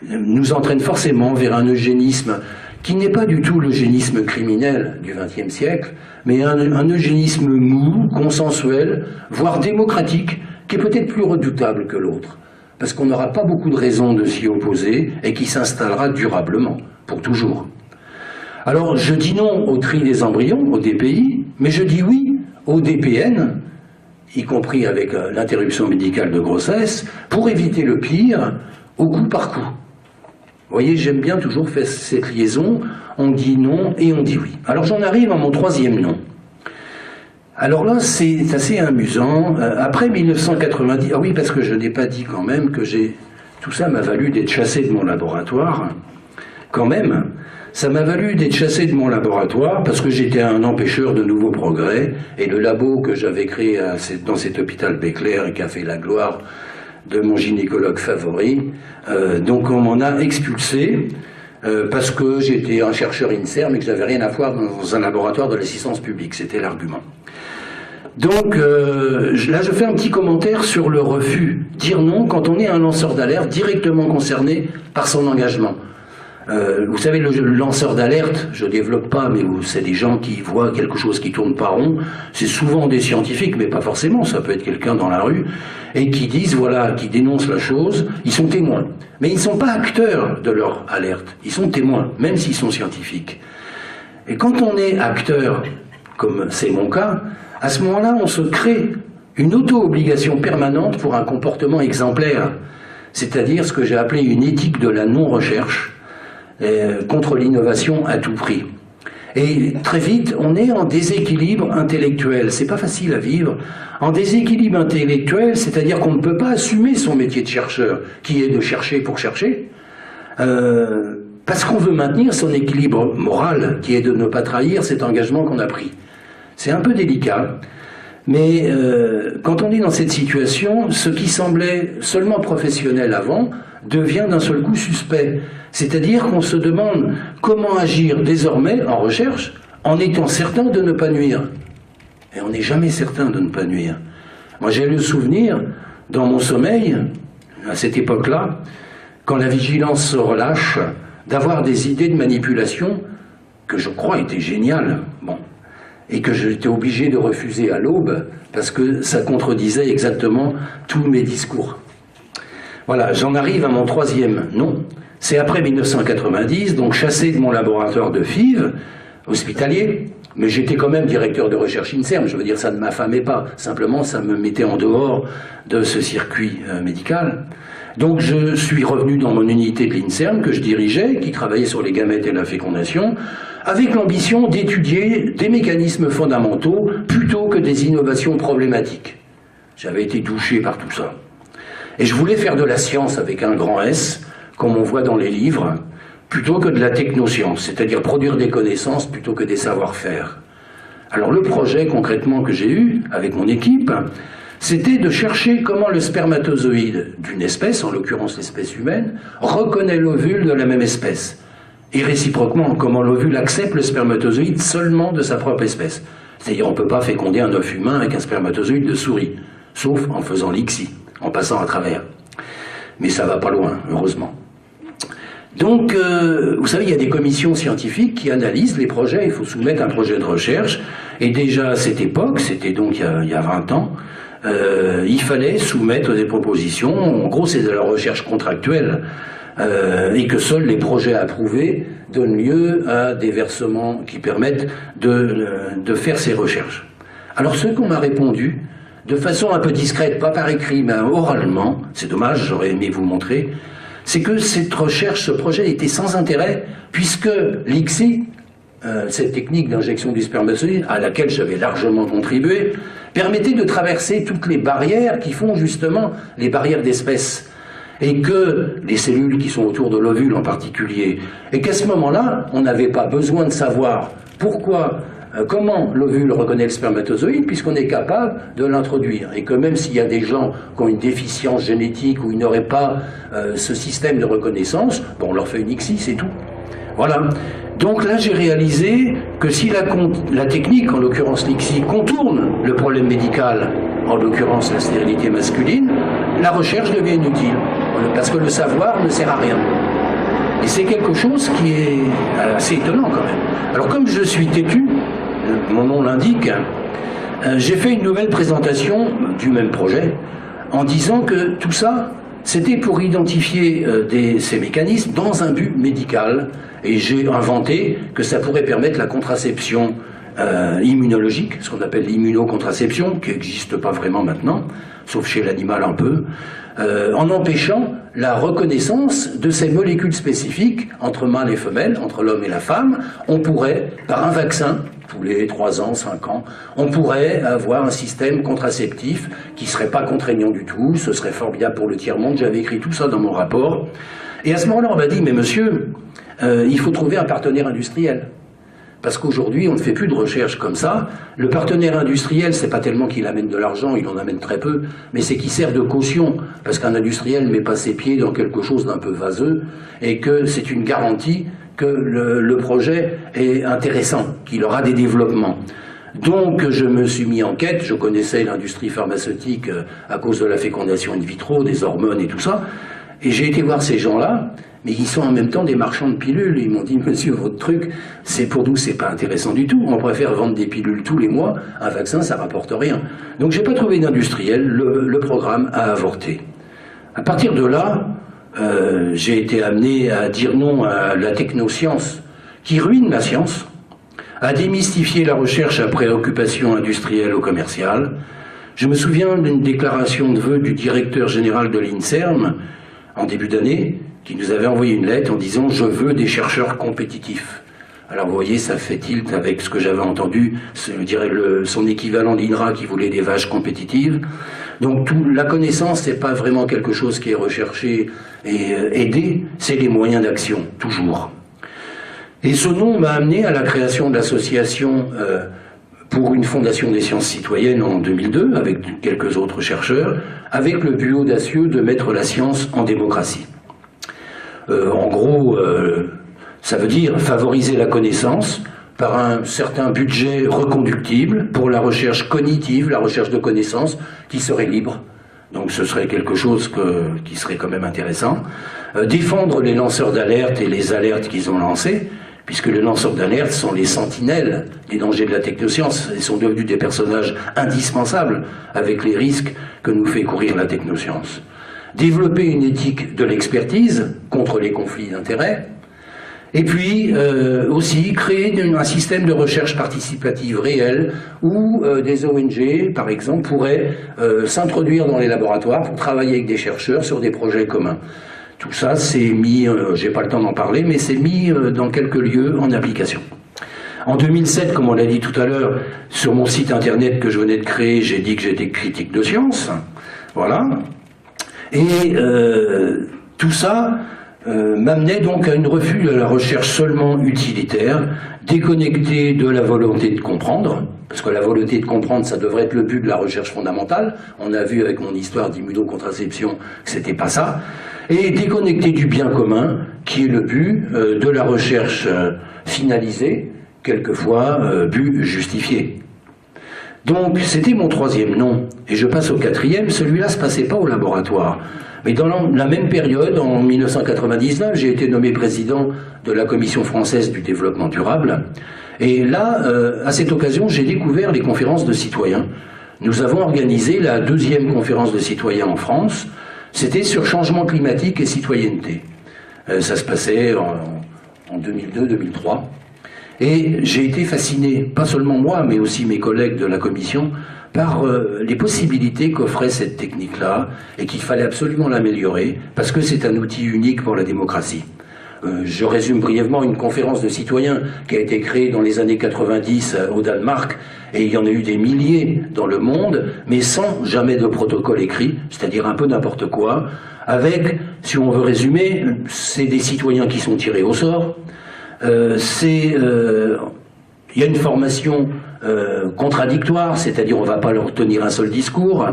nous entraîne forcément vers un eugénisme qui n'est pas du tout l'eugénisme criminel du XXe siècle, mais un eugénisme mou, consensuel, voire démocratique, qui est peut-être plus redoutable que l'autre, parce qu'on n'aura pas beaucoup de raisons de s'y opposer, et qui s'installera durablement, pour toujours. Alors, je dis non au tri des embryons, au DPI, mais je dis oui au DPN, y compris avec l'interruption médicale de grossesse, pour éviter le pire, au coup par coup. Vous voyez, j'aime bien toujours faire cette liaison, on dit non et on dit oui. Alors j'en arrive à mon troisième non. Alors là, c'est assez amusant. Après 1990, ah oui, parce que je n'ai pas dit quand même que tout ça m'a valu d'être chassé de mon laboratoire, quand même. Ça m'a valu d'être chassé de mon laboratoire parce que j'étais un empêcheur de nouveaux progrès. Et le labo que j'avais créé dans cet hôpital Béclair et qui a fait la gloire de mon gynécologue favori, donc on m'en a expulsé parce que j'étais un chercheur INSERM et que j'avais rien à voir dans un laboratoire de l'assistance publique. C'était l'argument. Donc là, je fais un petit commentaire sur le refus. Dire non quand on est un lanceur d'alerte directement concerné par son engagement. Vous savez, le lanceur d'alerte, je développe pas, mais c'est des gens qui voient quelque chose qui tourne pas rond. C'est souvent des scientifiques, mais pas forcément. Ça peut être quelqu'un dans la rue et qui disent, voilà, qui dénoncent la chose. Ils sont témoins, mais ils ne sont pas acteurs de leur alerte. Ils sont témoins, même s'ils sont scientifiques. Et quand on est acteur, comme c'est mon cas, à ce moment-là, on se crée une auto-obligation permanente pour un comportement exemplaire, c'est-à-dire ce que j'ai appelé une éthique de la non-recherche contre l'innovation à tout prix. Et très vite, on est en déséquilibre intellectuel. C'est pas facile à vivre. En déséquilibre intellectuel, c'est-à-dire qu'on ne peut pas assumer son métier de chercheur, qui est de chercher pour chercher, parce qu'on veut maintenir son équilibre moral, qui est de ne pas trahir cet engagement qu'on a pris. C'est un peu délicat, mais quand on est dans cette situation, ce qui semblait seulement professionnel avant devient d'un seul coup suspect. C'est-à-dire qu'on se demande comment agir désormais en recherche en étant certain de ne pas nuire. Et on n'est jamais certain de ne pas nuire. Moi j'ai le souvenir, dans mon sommeil, à cette époque-là, quand la vigilance se relâche, d'avoir des idées de manipulation que je crois étaient géniales. Bon. Et que j'étais obligé de refuser à l'aube parce que ça contredisait exactement tous mes discours. Voilà, j'en arrive à mon troisième non. C'est après 1990, donc chassé de mon laboratoire de FIV, hospitalier, mais j'étais quand même directeur de recherche INSERM, je veux dire, ça ne m'affamait pas, simplement ça me mettait en dehors de ce circuit médical. Donc je suis revenu dans mon unité de l'INSERM que je dirigeais, qui travaillait sur les gamètes et la fécondation, avec l'ambition d'étudier des mécanismes fondamentaux plutôt que des innovations problématiques. J'avais été touché par tout ça. Et je voulais faire de la science avec un grand S, comme on voit dans les livres, plutôt que de la technoscience, c'est-à-dire produire des connaissances plutôt que des savoir-faire. Alors le projet concrètement que j'ai eu avec mon équipe, c'était de chercher comment le spermatozoïde d'une espèce, en l'occurrence l'espèce humaine, reconnaît l'ovule de la même espèce. Et réciproquement, comment l'ovule accepte le spermatozoïde seulement de sa propre espèce. C'est-à-dire on ne peut pas féconder un œuf humain avec un spermatozoïde de souris, sauf en faisant l'ICSI, en passant à travers. Mais ça va pas loin, heureusement. Donc, vous savez, il y a des commissions scientifiques qui analysent les projets, il faut soumettre un projet de recherche, et déjà à cette époque, c'était donc il y a 20 ans, il fallait soumettre des propositions, en gros c'est de la recherche contractuelle, et que seuls les projets approuvés donnent lieu à des versements qui permettent de faire ces recherches. Alors ce qu'on m'a répondu, de façon un peu discrète, pas par écrit, mais oralement, c'est dommage, j'aurais aimé vous montrer, c'est que cette recherche, ce projet était sans intérêt, puisque l'ICSI, cette technique d'injection du spermatozoïde, à laquelle j'avais largement contribué, permettait de traverser toutes les barrières qui font justement les barrières d'espèces. Et que les cellules qui sont autour de l'ovule en particulier, et qu'à ce moment-là, on n'avait pas besoin de savoir pourquoi, comment l'ovule reconnaît le spermatozoïde, puisqu'on est capable de l'introduire. Et que même s'il y a des gens qui ont une déficience génétique ou ils n'auraient pas ce système de reconnaissance, bon, on leur fait une ICSI, c'est tout. Voilà. Donc là, j'ai réalisé que si la technique, en l'occurrence l'ICSI, contourne le problème médical, en l'occurrence la stérilité masculine, la recherche devient inutile, parce que le savoir ne sert à rien. Et c'est quelque chose qui est assez étonnant quand même. Alors comme je suis têtu, mon nom l'indique, j'ai fait une nouvelle présentation du même projet, en disant que tout ça, c'était pour identifier ces mécanismes dans un but médical. Et j'ai inventé que ça pourrait permettre la contraception immunologique, ce qu'on appelle l'immunocontraception, qui n'existe pas vraiment maintenant, sauf chez l'animal un peu, en empêchant la reconnaissance de ces molécules spécifiques entre mâles et femelles, entre l'homme et la femme. On pourrait, par un vaccin, tous les 3 ans, 5 ans, on pourrait avoir un système contraceptif qui ne serait pas contraignant du tout, ce serait fort bien pour le tiers-monde, j'avais écrit tout ça dans mon rapport. Et à ce moment-là, on m'a dit, mais monsieur, il faut trouver un partenaire industriel. Parce qu'aujourd'hui, on ne fait plus de recherche comme ça. Le partenaire industriel, c'est pas tellement qu'il amène de l'argent, il en amène très peu, mais c'est qu'il sert de caution. Parce qu'un industriel ne met pas ses pieds dans quelque chose d'un peu vaseux, et que c'est une garantie que le projet est intéressant, qu'il aura des développements. Donc je me suis mis en quête, je connaissais l'industrie pharmaceutique à cause de la fécondation in vitro, des hormones et tout ça, et j'ai été voir ces gens-là, mais ils sont en même temps des marchands de pilules. Ils m'ont dit, monsieur, votre truc, pour nous, c'est pas intéressant du tout. On préfère vendre des pilules tous les mois. Un vaccin, ça rapporte rien. Donc, j'ai pas trouvé d'industriel. Le programme a avorté. À partir de là, j'ai été amené à dire non à la technoscience qui ruine la science, à démystifier la recherche à préoccupation industrielle ou commerciale. Je me souviens d'une déclaration de vœux du directeur général de l'INSERM en début d'année, qui nous avait envoyé une lettre en disant « Je veux des chercheurs compétitifs ». Alors vous voyez, ça fait tilt avec ce que j'avais entendu, je dirais son équivalent d'INRA qui voulait des vaches compétitives. Donc la connaissance, c'est pas vraiment quelque chose qui est recherché et aidé, c'est les moyens d'action, toujours. Et ce nom m'a amené à la création de l'association pour une fondation des sciences citoyennes en 2002, avec quelques autres chercheurs, avec le but audacieux de mettre la science en démocratie. En gros, ça veut dire favoriser la connaissance par un certain budget reconductible pour la recherche cognitive, la recherche de connaissances, qui serait libre. Donc ce serait quelque chose qui serait quand même intéressant. Défendre les lanceurs d'alerte et les alertes qu'ils ont lancées, puisque les lanceurs d'alerte sont les sentinelles des dangers de la technoscience. Ils sont devenus des personnages indispensables avec les risques que nous fait courir la technoscience. Développer une éthique de l'expertise contre les conflits d'intérêts, et puis aussi créer un système de recherche participative réelle où des ONG, par exemple, pourraient s'introduire dans les laboratoires pour travailler avec des chercheurs sur des projets communs. Tout ça, c'est mis, j'ai pas le temps d'en parler, mais c'est mis dans quelques lieux en application. En 2007, comme on l'a dit tout à l'heure, sur mon site internet que je venais de créer, j'ai dit que j'étais critique de science. Voilà. Et tout ça m'amenait donc à une refus de la recherche seulement utilitaire, déconnectée de la volonté de comprendre, parce que la volonté de comprendre, ça devrait être le but de la recherche fondamentale. On a vu avec mon histoire d'immunocontraception que c'était pas ça. Et déconnectée du bien commun, qui est le but de la recherche finalisée, quelquefois but justifié. Donc c'était mon troisième nom, et je passe au quatrième. Celui-là se passait pas au laboratoire. Mais dans la même période, en 1999, j'ai été nommé président de la Commission française du développement durable. Et là, à cette occasion, j'ai découvert les conférences de citoyens. Nous avons organisé la 2e conférence de citoyens en France. C'était sur changement climatique et citoyenneté. Ça se passait en 2002-2003. Et j'ai été fasciné, pas seulement moi, mais aussi mes collègues de la Commission, par les possibilités qu'offrait cette technique-là, et qu'il fallait absolument l'améliorer, parce que c'est un outil unique pour la démocratie. Je résume brièvement une conférence de citoyens qui a été créée dans les années 90 au Danemark, et il y en a eu des milliers dans le monde, mais sans jamais de protocole écrit, c'est-à-dire un peu n'importe quoi, avec, si on veut résumer, c'est des citoyens qui sont tirés au sort, il y a une formation contradictoire, c'est-à-dire on ne va pas leur tenir un seul discours.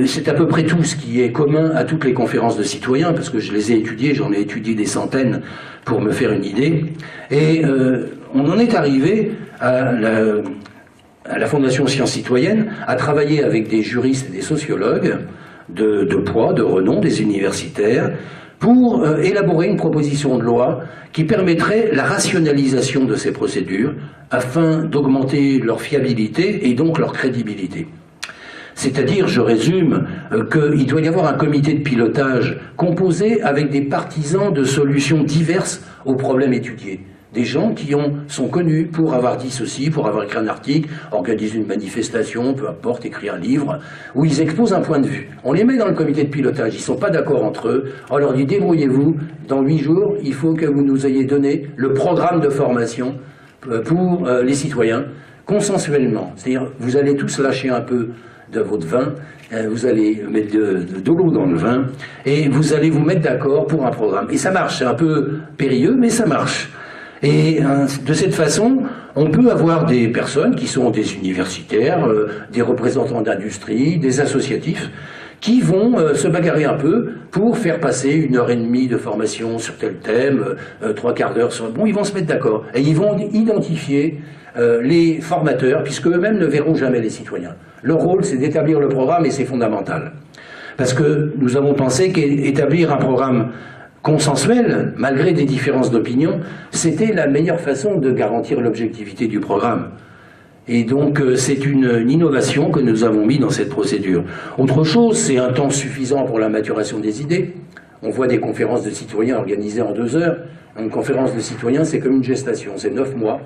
C'est à peu près tout ce qui est commun à toutes les conférences de citoyens, parce que je les ai étudiées, j'en ai étudié des centaines pour me faire une idée. Et on en est arrivé à la Fondation Sciences Citoyennes à travailler avec des juristes et des sociologues de poids, de renom, des universitaires, pour élaborer une proposition de loi qui permettrait la rationalisation de ces procédures afin d'augmenter leur fiabilité et donc leur crédibilité. C'est-à-dire, je résume, qu'il doit y avoir un comité de pilotage composé avec des partisans de solutions diverses aux problèmes étudiés. Des gens qui sont connus pour avoir dit ceci, pour avoir écrit un article, organisé une manifestation, peu importe, écrit un livre, où ils exposent un point de vue. On les met dans le comité de pilotage, ils ne sont pas d'accord entre eux. On leur dit, débrouillez-vous, dans 8 jours, il faut que vous nous ayez donné le programme de formation pour les citoyens, consensuellement. C'est-à-dire, vous allez tous lâcher un peu de votre vin, vous allez mettre de l'eau dans le vin, et vous allez vous mettre d'accord pour un programme. Et ça marche, c'est un peu périlleux, mais ça marche. Et de cette façon, on peut avoir des personnes qui sont des universitaires, des représentants d'industrie, des associatifs, qui vont se bagarrer un peu pour faire passer 1h30 de formation sur tel thème, 3/4 d'heure sur... Bon, ils vont se mettre d'accord. Et ils vont identifier les formateurs, puisque eux-mêmes ne verront jamais les citoyens. Leur rôle, c'est d'établir le programme, et c'est fondamental. Parce que nous avons pensé qu'établir un programme consensuel, malgré des différences d'opinion, c'était la meilleure façon de garantir l'objectivité du programme. Et donc c'est une innovation que nous avons mis dans cette procédure. Autre chose, c'est un temps suffisant pour la maturation des idées. On voit des conférences de citoyens organisées en 2 heures. Une conférence de citoyens, c'est comme une gestation, c'est 9 mois.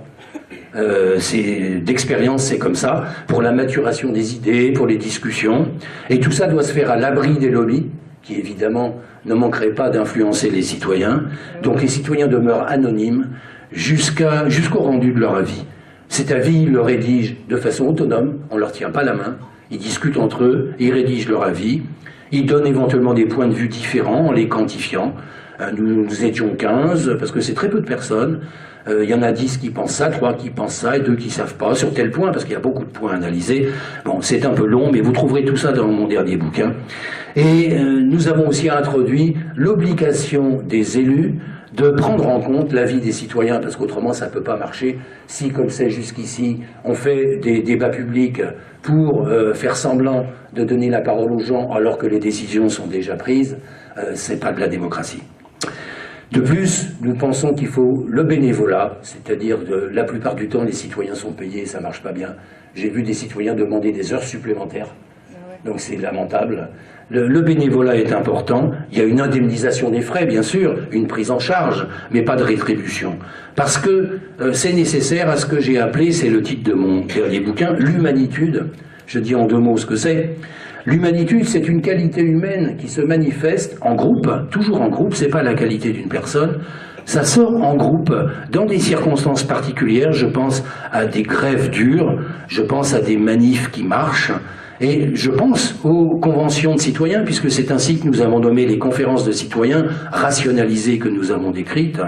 D'expérience, c'est comme ça, pour la maturation des idées, pour les discussions. Et tout ça doit se faire à l'abri des lobbies, qui évidemment ne manqueraient pas d'influencer les citoyens. Donc les citoyens demeurent anonymes jusqu'au rendu de leur avis. Cet avis, ils le rédigent de façon autonome, on ne leur tient pas la main, ils discutent entre eux, ils rédigent leur avis, ils donnent éventuellement des points de vue différents en les quantifiant. Nous étions 15, parce que c'est très peu de personnes, il y en a 10 qui pensent ça, 3 qui pensent ça, et 2 qui ne savent pas, sur tel point, parce qu'il y a beaucoup de points à analyser. Bon, c'est un peu long, mais vous trouverez tout ça dans mon dernier bouquin. Et nous avons aussi introduit l'obligation des élus de prendre en compte l'avis des citoyens, parce qu'autrement ça ne peut pas marcher. Si, comme c'est jusqu'ici, on fait des débats publics pour faire semblant de donner la parole aux gens alors que les décisions sont déjà prises, c'est pas de la démocratie. De plus, nous pensons qu'il faut le bénévolat, c'est-à-dire la plupart du temps les citoyens sont payés et ça ne marche pas bien. J'ai vu des citoyens demander des heures supplémentaires, donc c'est lamentable. Le bénévolat est important, il y a une indemnisation des frais, bien sûr, une prise en charge, mais pas de rétribution. Parce que c'est nécessaire à ce que j'ai appelé, c'est le titre de mon dernier bouquin, l'humanitude. Je dis en 2 mots ce que c'est. L'humanitude, c'est une qualité humaine qui se manifeste en groupe, toujours en groupe, c'est pas la qualité d'une personne. Ça sort en groupe, dans des circonstances particulières, je pense à des grèves dures, je pense à des manifs qui marchent, et je pense aux conventions de citoyens, puisque c'est ainsi que nous avons nommé les conférences de citoyens rationalisées que nous avons décrites.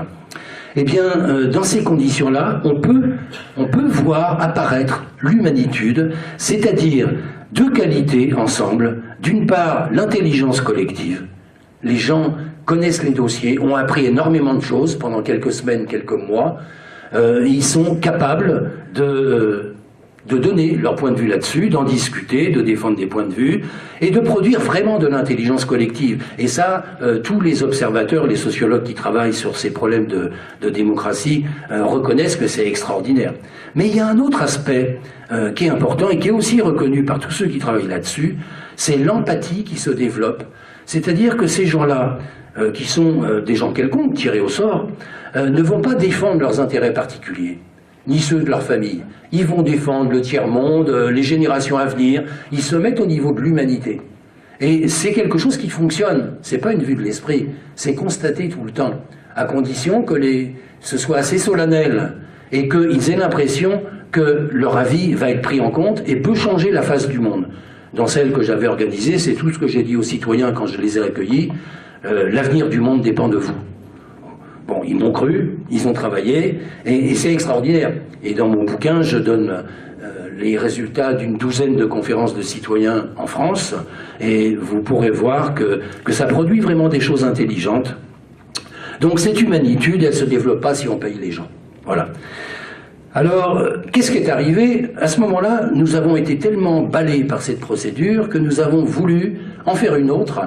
Eh bien, dans ces conditions-là, on peut voir apparaître l'humanitude, c'est-à-dire 2 qualités ensemble. D'une part, l'intelligence collective. Les gens connaissent les dossiers, ont appris énormément de choses pendant quelques semaines, quelques mois. Ils sont capables de donner leur point de vue là-dessus, d'en discuter, de défendre des points de vue, et de produire vraiment de l'intelligence collective. Et ça, tous les observateurs, les sociologues qui travaillent sur ces problèmes de démocratie reconnaissent que c'est extraordinaire. Mais il y a un autre aspect qui est important et qui est aussi reconnu par tous ceux qui travaillent là-dessus, c'est l'empathie qui se développe. C'est-à-dire que ces gens-là, qui sont des gens quelconques, tirés au sort, ne vont pas défendre leurs intérêts particuliers, ni ceux de leur famille. Ils vont défendre le tiers-monde, les générations à venir, ils se mettent au niveau de l'humanité. Et c'est quelque chose qui fonctionne, c'est pas une vue de l'esprit, c'est constaté tout le temps, à condition que ce soit assez solennel, et qu'ils aient l'impression que leur avis va être pris en compte et peut changer la face du monde. Dans celle que j'avais organisée, c'est tout ce que j'ai dit aux citoyens quand je les ai recueillis, l'avenir du monde dépend de vous. Bon, ils m'ont cru, ils ont travaillé, et c'est extraordinaire. Et dans mon bouquin, je donne les résultats d'une 12aine de conférences de citoyens en France, et vous pourrez voir que ça produit vraiment des choses intelligentes. Donc cette humanitude, elle ne se développe pas si on paye les gens. Voilà. Alors, qu'est-ce qui est arrivé? À ce moment-là, nous avons été tellement balés par cette procédure que nous avons voulu en faire une autre,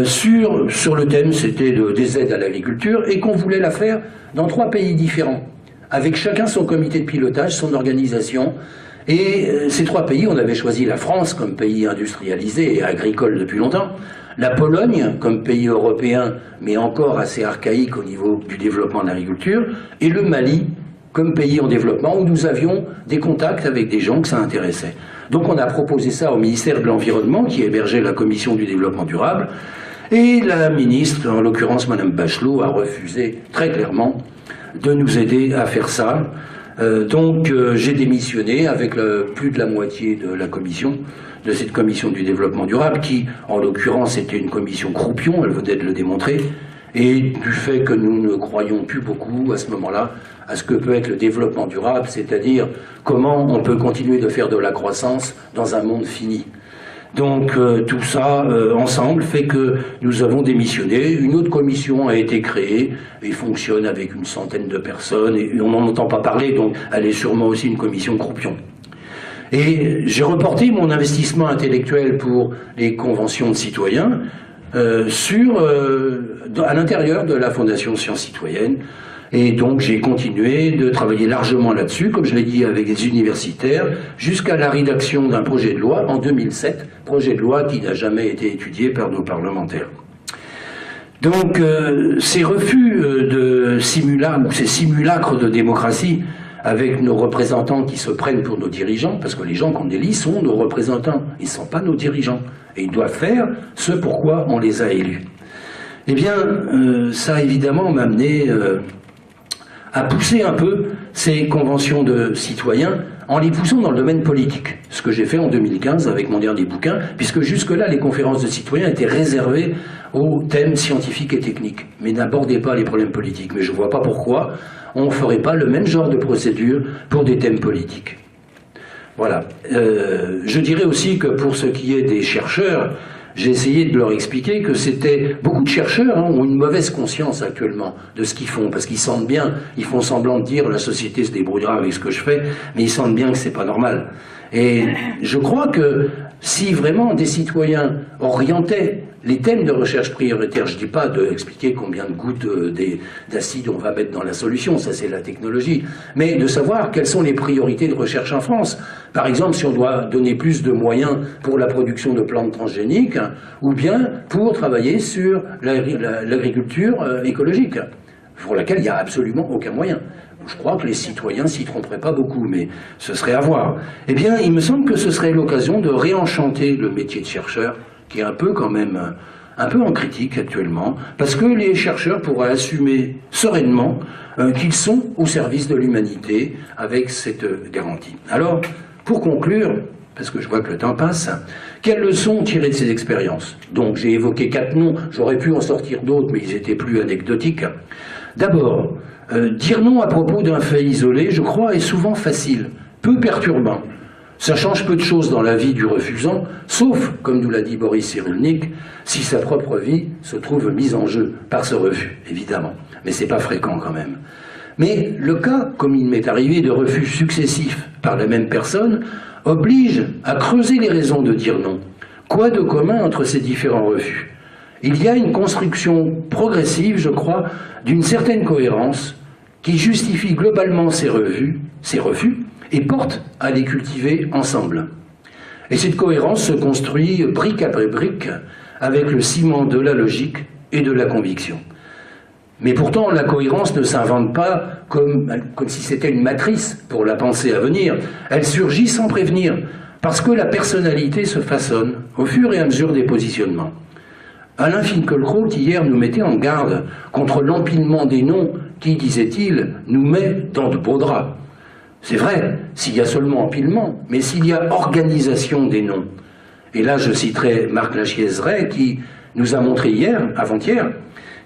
sur le thème, c'était des aides à l'agriculture, et qu'on voulait la faire dans 3 pays différents, avec chacun son comité de pilotage, son organisation. Et ces 3 pays, on avait choisi la France comme pays industrialisé et agricole depuis longtemps, la Pologne comme pays européen, mais encore assez archaïque au niveau du développement de l'agriculture, et le Mali comme pays en développement, où nous avions des contacts avec des gens que ça intéressait. Donc on a proposé ça au ministère de l'Environnement, qui hébergeait la Commission du développement durable, et la ministre, en l'occurrence Madame Bachelot, a refusé très clairement de nous aider à faire ça. Donc j'ai démissionné avec plus de la moitié de la commission. de cette commission du développement durable, qui, en l'occurrence, était une commission croupion, elle venait de le démontrer, et du fait que nous ne croyons plus beaucoup, à ce moment-là, à ce que peut être le développement durable, c'est-à-dire comment on peut continuer de faire de la croissance dans un monde fini. Donc tout ça, ensemble, fait que nous avons démissionné. Une autre commission a été créée et fonctionne avec une centaine de personnes, et on n'en entend pas parler, donc elle est sûrement aussi une commission croupion. Et j'ai reporté mon investissement intellectuel pour les conventions de citoyens à l'intérieur de la Fondation Sciences Citoyennes. Et donc j'ai continué de travailler largement là-dessus, comme je l'ai dit, avec des universitaires, jusqu'à la rédaction d'un projet de loi en 2007, projet de loi qui n'a jamais été étudié par nos parlementaires. Donc ces refus de simulacres, ou ces simulacres de démocratie, avec nos représentants qui se prennent pour nos dirigeants, parce que les gens qu'on élit sont nos représentants, ils ne sont pas nos dirigeants, et ils doivent faire ce pourquoi on les a élus. Eh bien, ça évidemment m'a amené à pousser un peu ces conventions de citoyens en les poussant dans le domaine politique. Ce que j'ai fait en 2015 avec mon dernier bouquin, puisque jusque-là, les conférences de citoyens étaient réservées aux thèmes scientifiques et techniques, mais n'abordaient pas les problèmes politiques. Mais je ne vois pas pourquoi on ne ferait pas le même genre de procédure pour des thèmes politiques. Voilà. Je dirais aussi que pour ce qui est des chercheurs, j'ai essayé de leur expliquer que c'était... Beaucoup de chercheurs ont une mauvaise conscience actuellement de ce qu'ils font, parce qu'ils sentent bien, ils font semblant de dire la société se débrouillera avec ce que je fais, mais ils sentent bien que c'est pas normal. Et je crois que si vraiment des citoyens orientaient les thèmes de recherche prioritaire, je ne dis pas d'expliquer combien de gouttes d'acide on va mettre dans la solution, ça c'est la technologie, mais de savoir quelles sont les priorités de recherche en France. Par exemple, si on doit donner plus de moyens pour la production de plantes transgéniques, ou bien pour travailler sur l'agriculture écologique, pour laquelle il n'y a absolument aucun moyen. Je crois que les citoyens s'y tromperaient pas beaucoup, mais ce serait à voir. Eh bien, il me semble que ce serait l'occasion de réenchanter le métier de chercheur, qui est un peu quand même, un peu en critique actuellement, parce que les chercheurs pourraient assumer sereinement qu'ils sont au service de l'humanité avec cette garantie. Alors, pour conclure, parce que je vois que le temps passe, quelles leçons tirer de ces expériences? Donc j'ai évoqué 4 noms, j'aurais pu en sortir d'autres, mais ils étaient plus anecdotiques. D'abord, dire non à propos d'un fait isolé, je crois, est souvent facile, peu perturbant. Ça change peu de choses dans la vie du refusant, sauf, comme nous l'a dit Boris Cyrulnik, si sa propre vie se trouve mise en jeu par ce refus, évidemment. Mais c'est pas fréquent quand même. Mais le cas, comme il m'est arrivé, de refus successifs par la même personne, oblige à creuser les raisons de dire non. Quoi de commun entre ces différents refus? Il y a une construction progressive, je crois, d'une certaine cohérence qui justifie globalement ces refus, et porte à les cultiver ensemble. Et cette cohérence se construit brique après brique avec le ciment de la logique et de la conviction. Mais pourtant, la cohérence ne s'invente pas comme si c'était une matrice pour la pensée à venir. Elle surgit sans prévenir, parce que la personnalité se façonne au fur et à mesure des positionnements. Alain Finkielkraut, hier, nous mettait en garde contre l'empilement des noms qui, disait-il, nous met dans de beaux draps. C'est vrai, s'il y a seulement empilement, mais s'il y a organisation des noms. Et là, je citerai Marc Lachiaiseray qui nous a montré hier, avant-hier,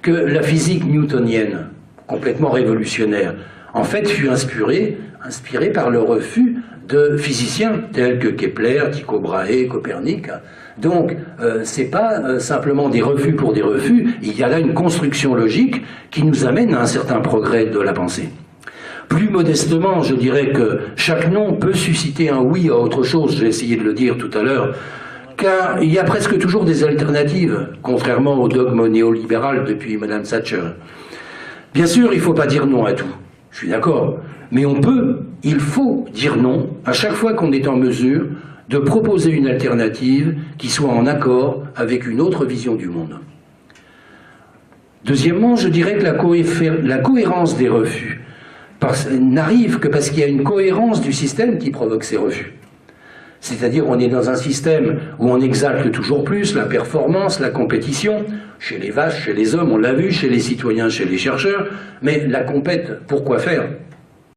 que la physique newtonienne, complètement révolutionnaire, en fait fut inspirée par le refus de physiciens tels que Kepler, Tycho Brahe, Copernic. Donc, c'est pas simplement des refus pour des refus, il y a là une construction logique qui nous amène à un certain progrès de la pensée. Plus modestement, je dirais que chaque nom peut susciter un oui à autre chose, j'ai essayé de le dire tout à l'heure, car il y a presque toujours des alternatives, contrairement au dogme néolibéral depuis Mme Thatcher. Bien sûr, il ne faut pas dire non à tout, je suis d'accord, mais il faut dire non à chaque fois qu'on est en mesure de proposer une alternative qui soit en accord avec une autre vision du monde. Deuxièmement, je dirais que la cohérence des refus n'arrive que parce qu'il y a une cohérence du système qui provoque ces refus. C'est-à-dire on est dans un système où on exalte toujours plus la performance, la compétition, chez les vaches, chez les hommes, on l'a vu, chez les citoyens, chez les chercheurs, mais la compète, pourquoi faire?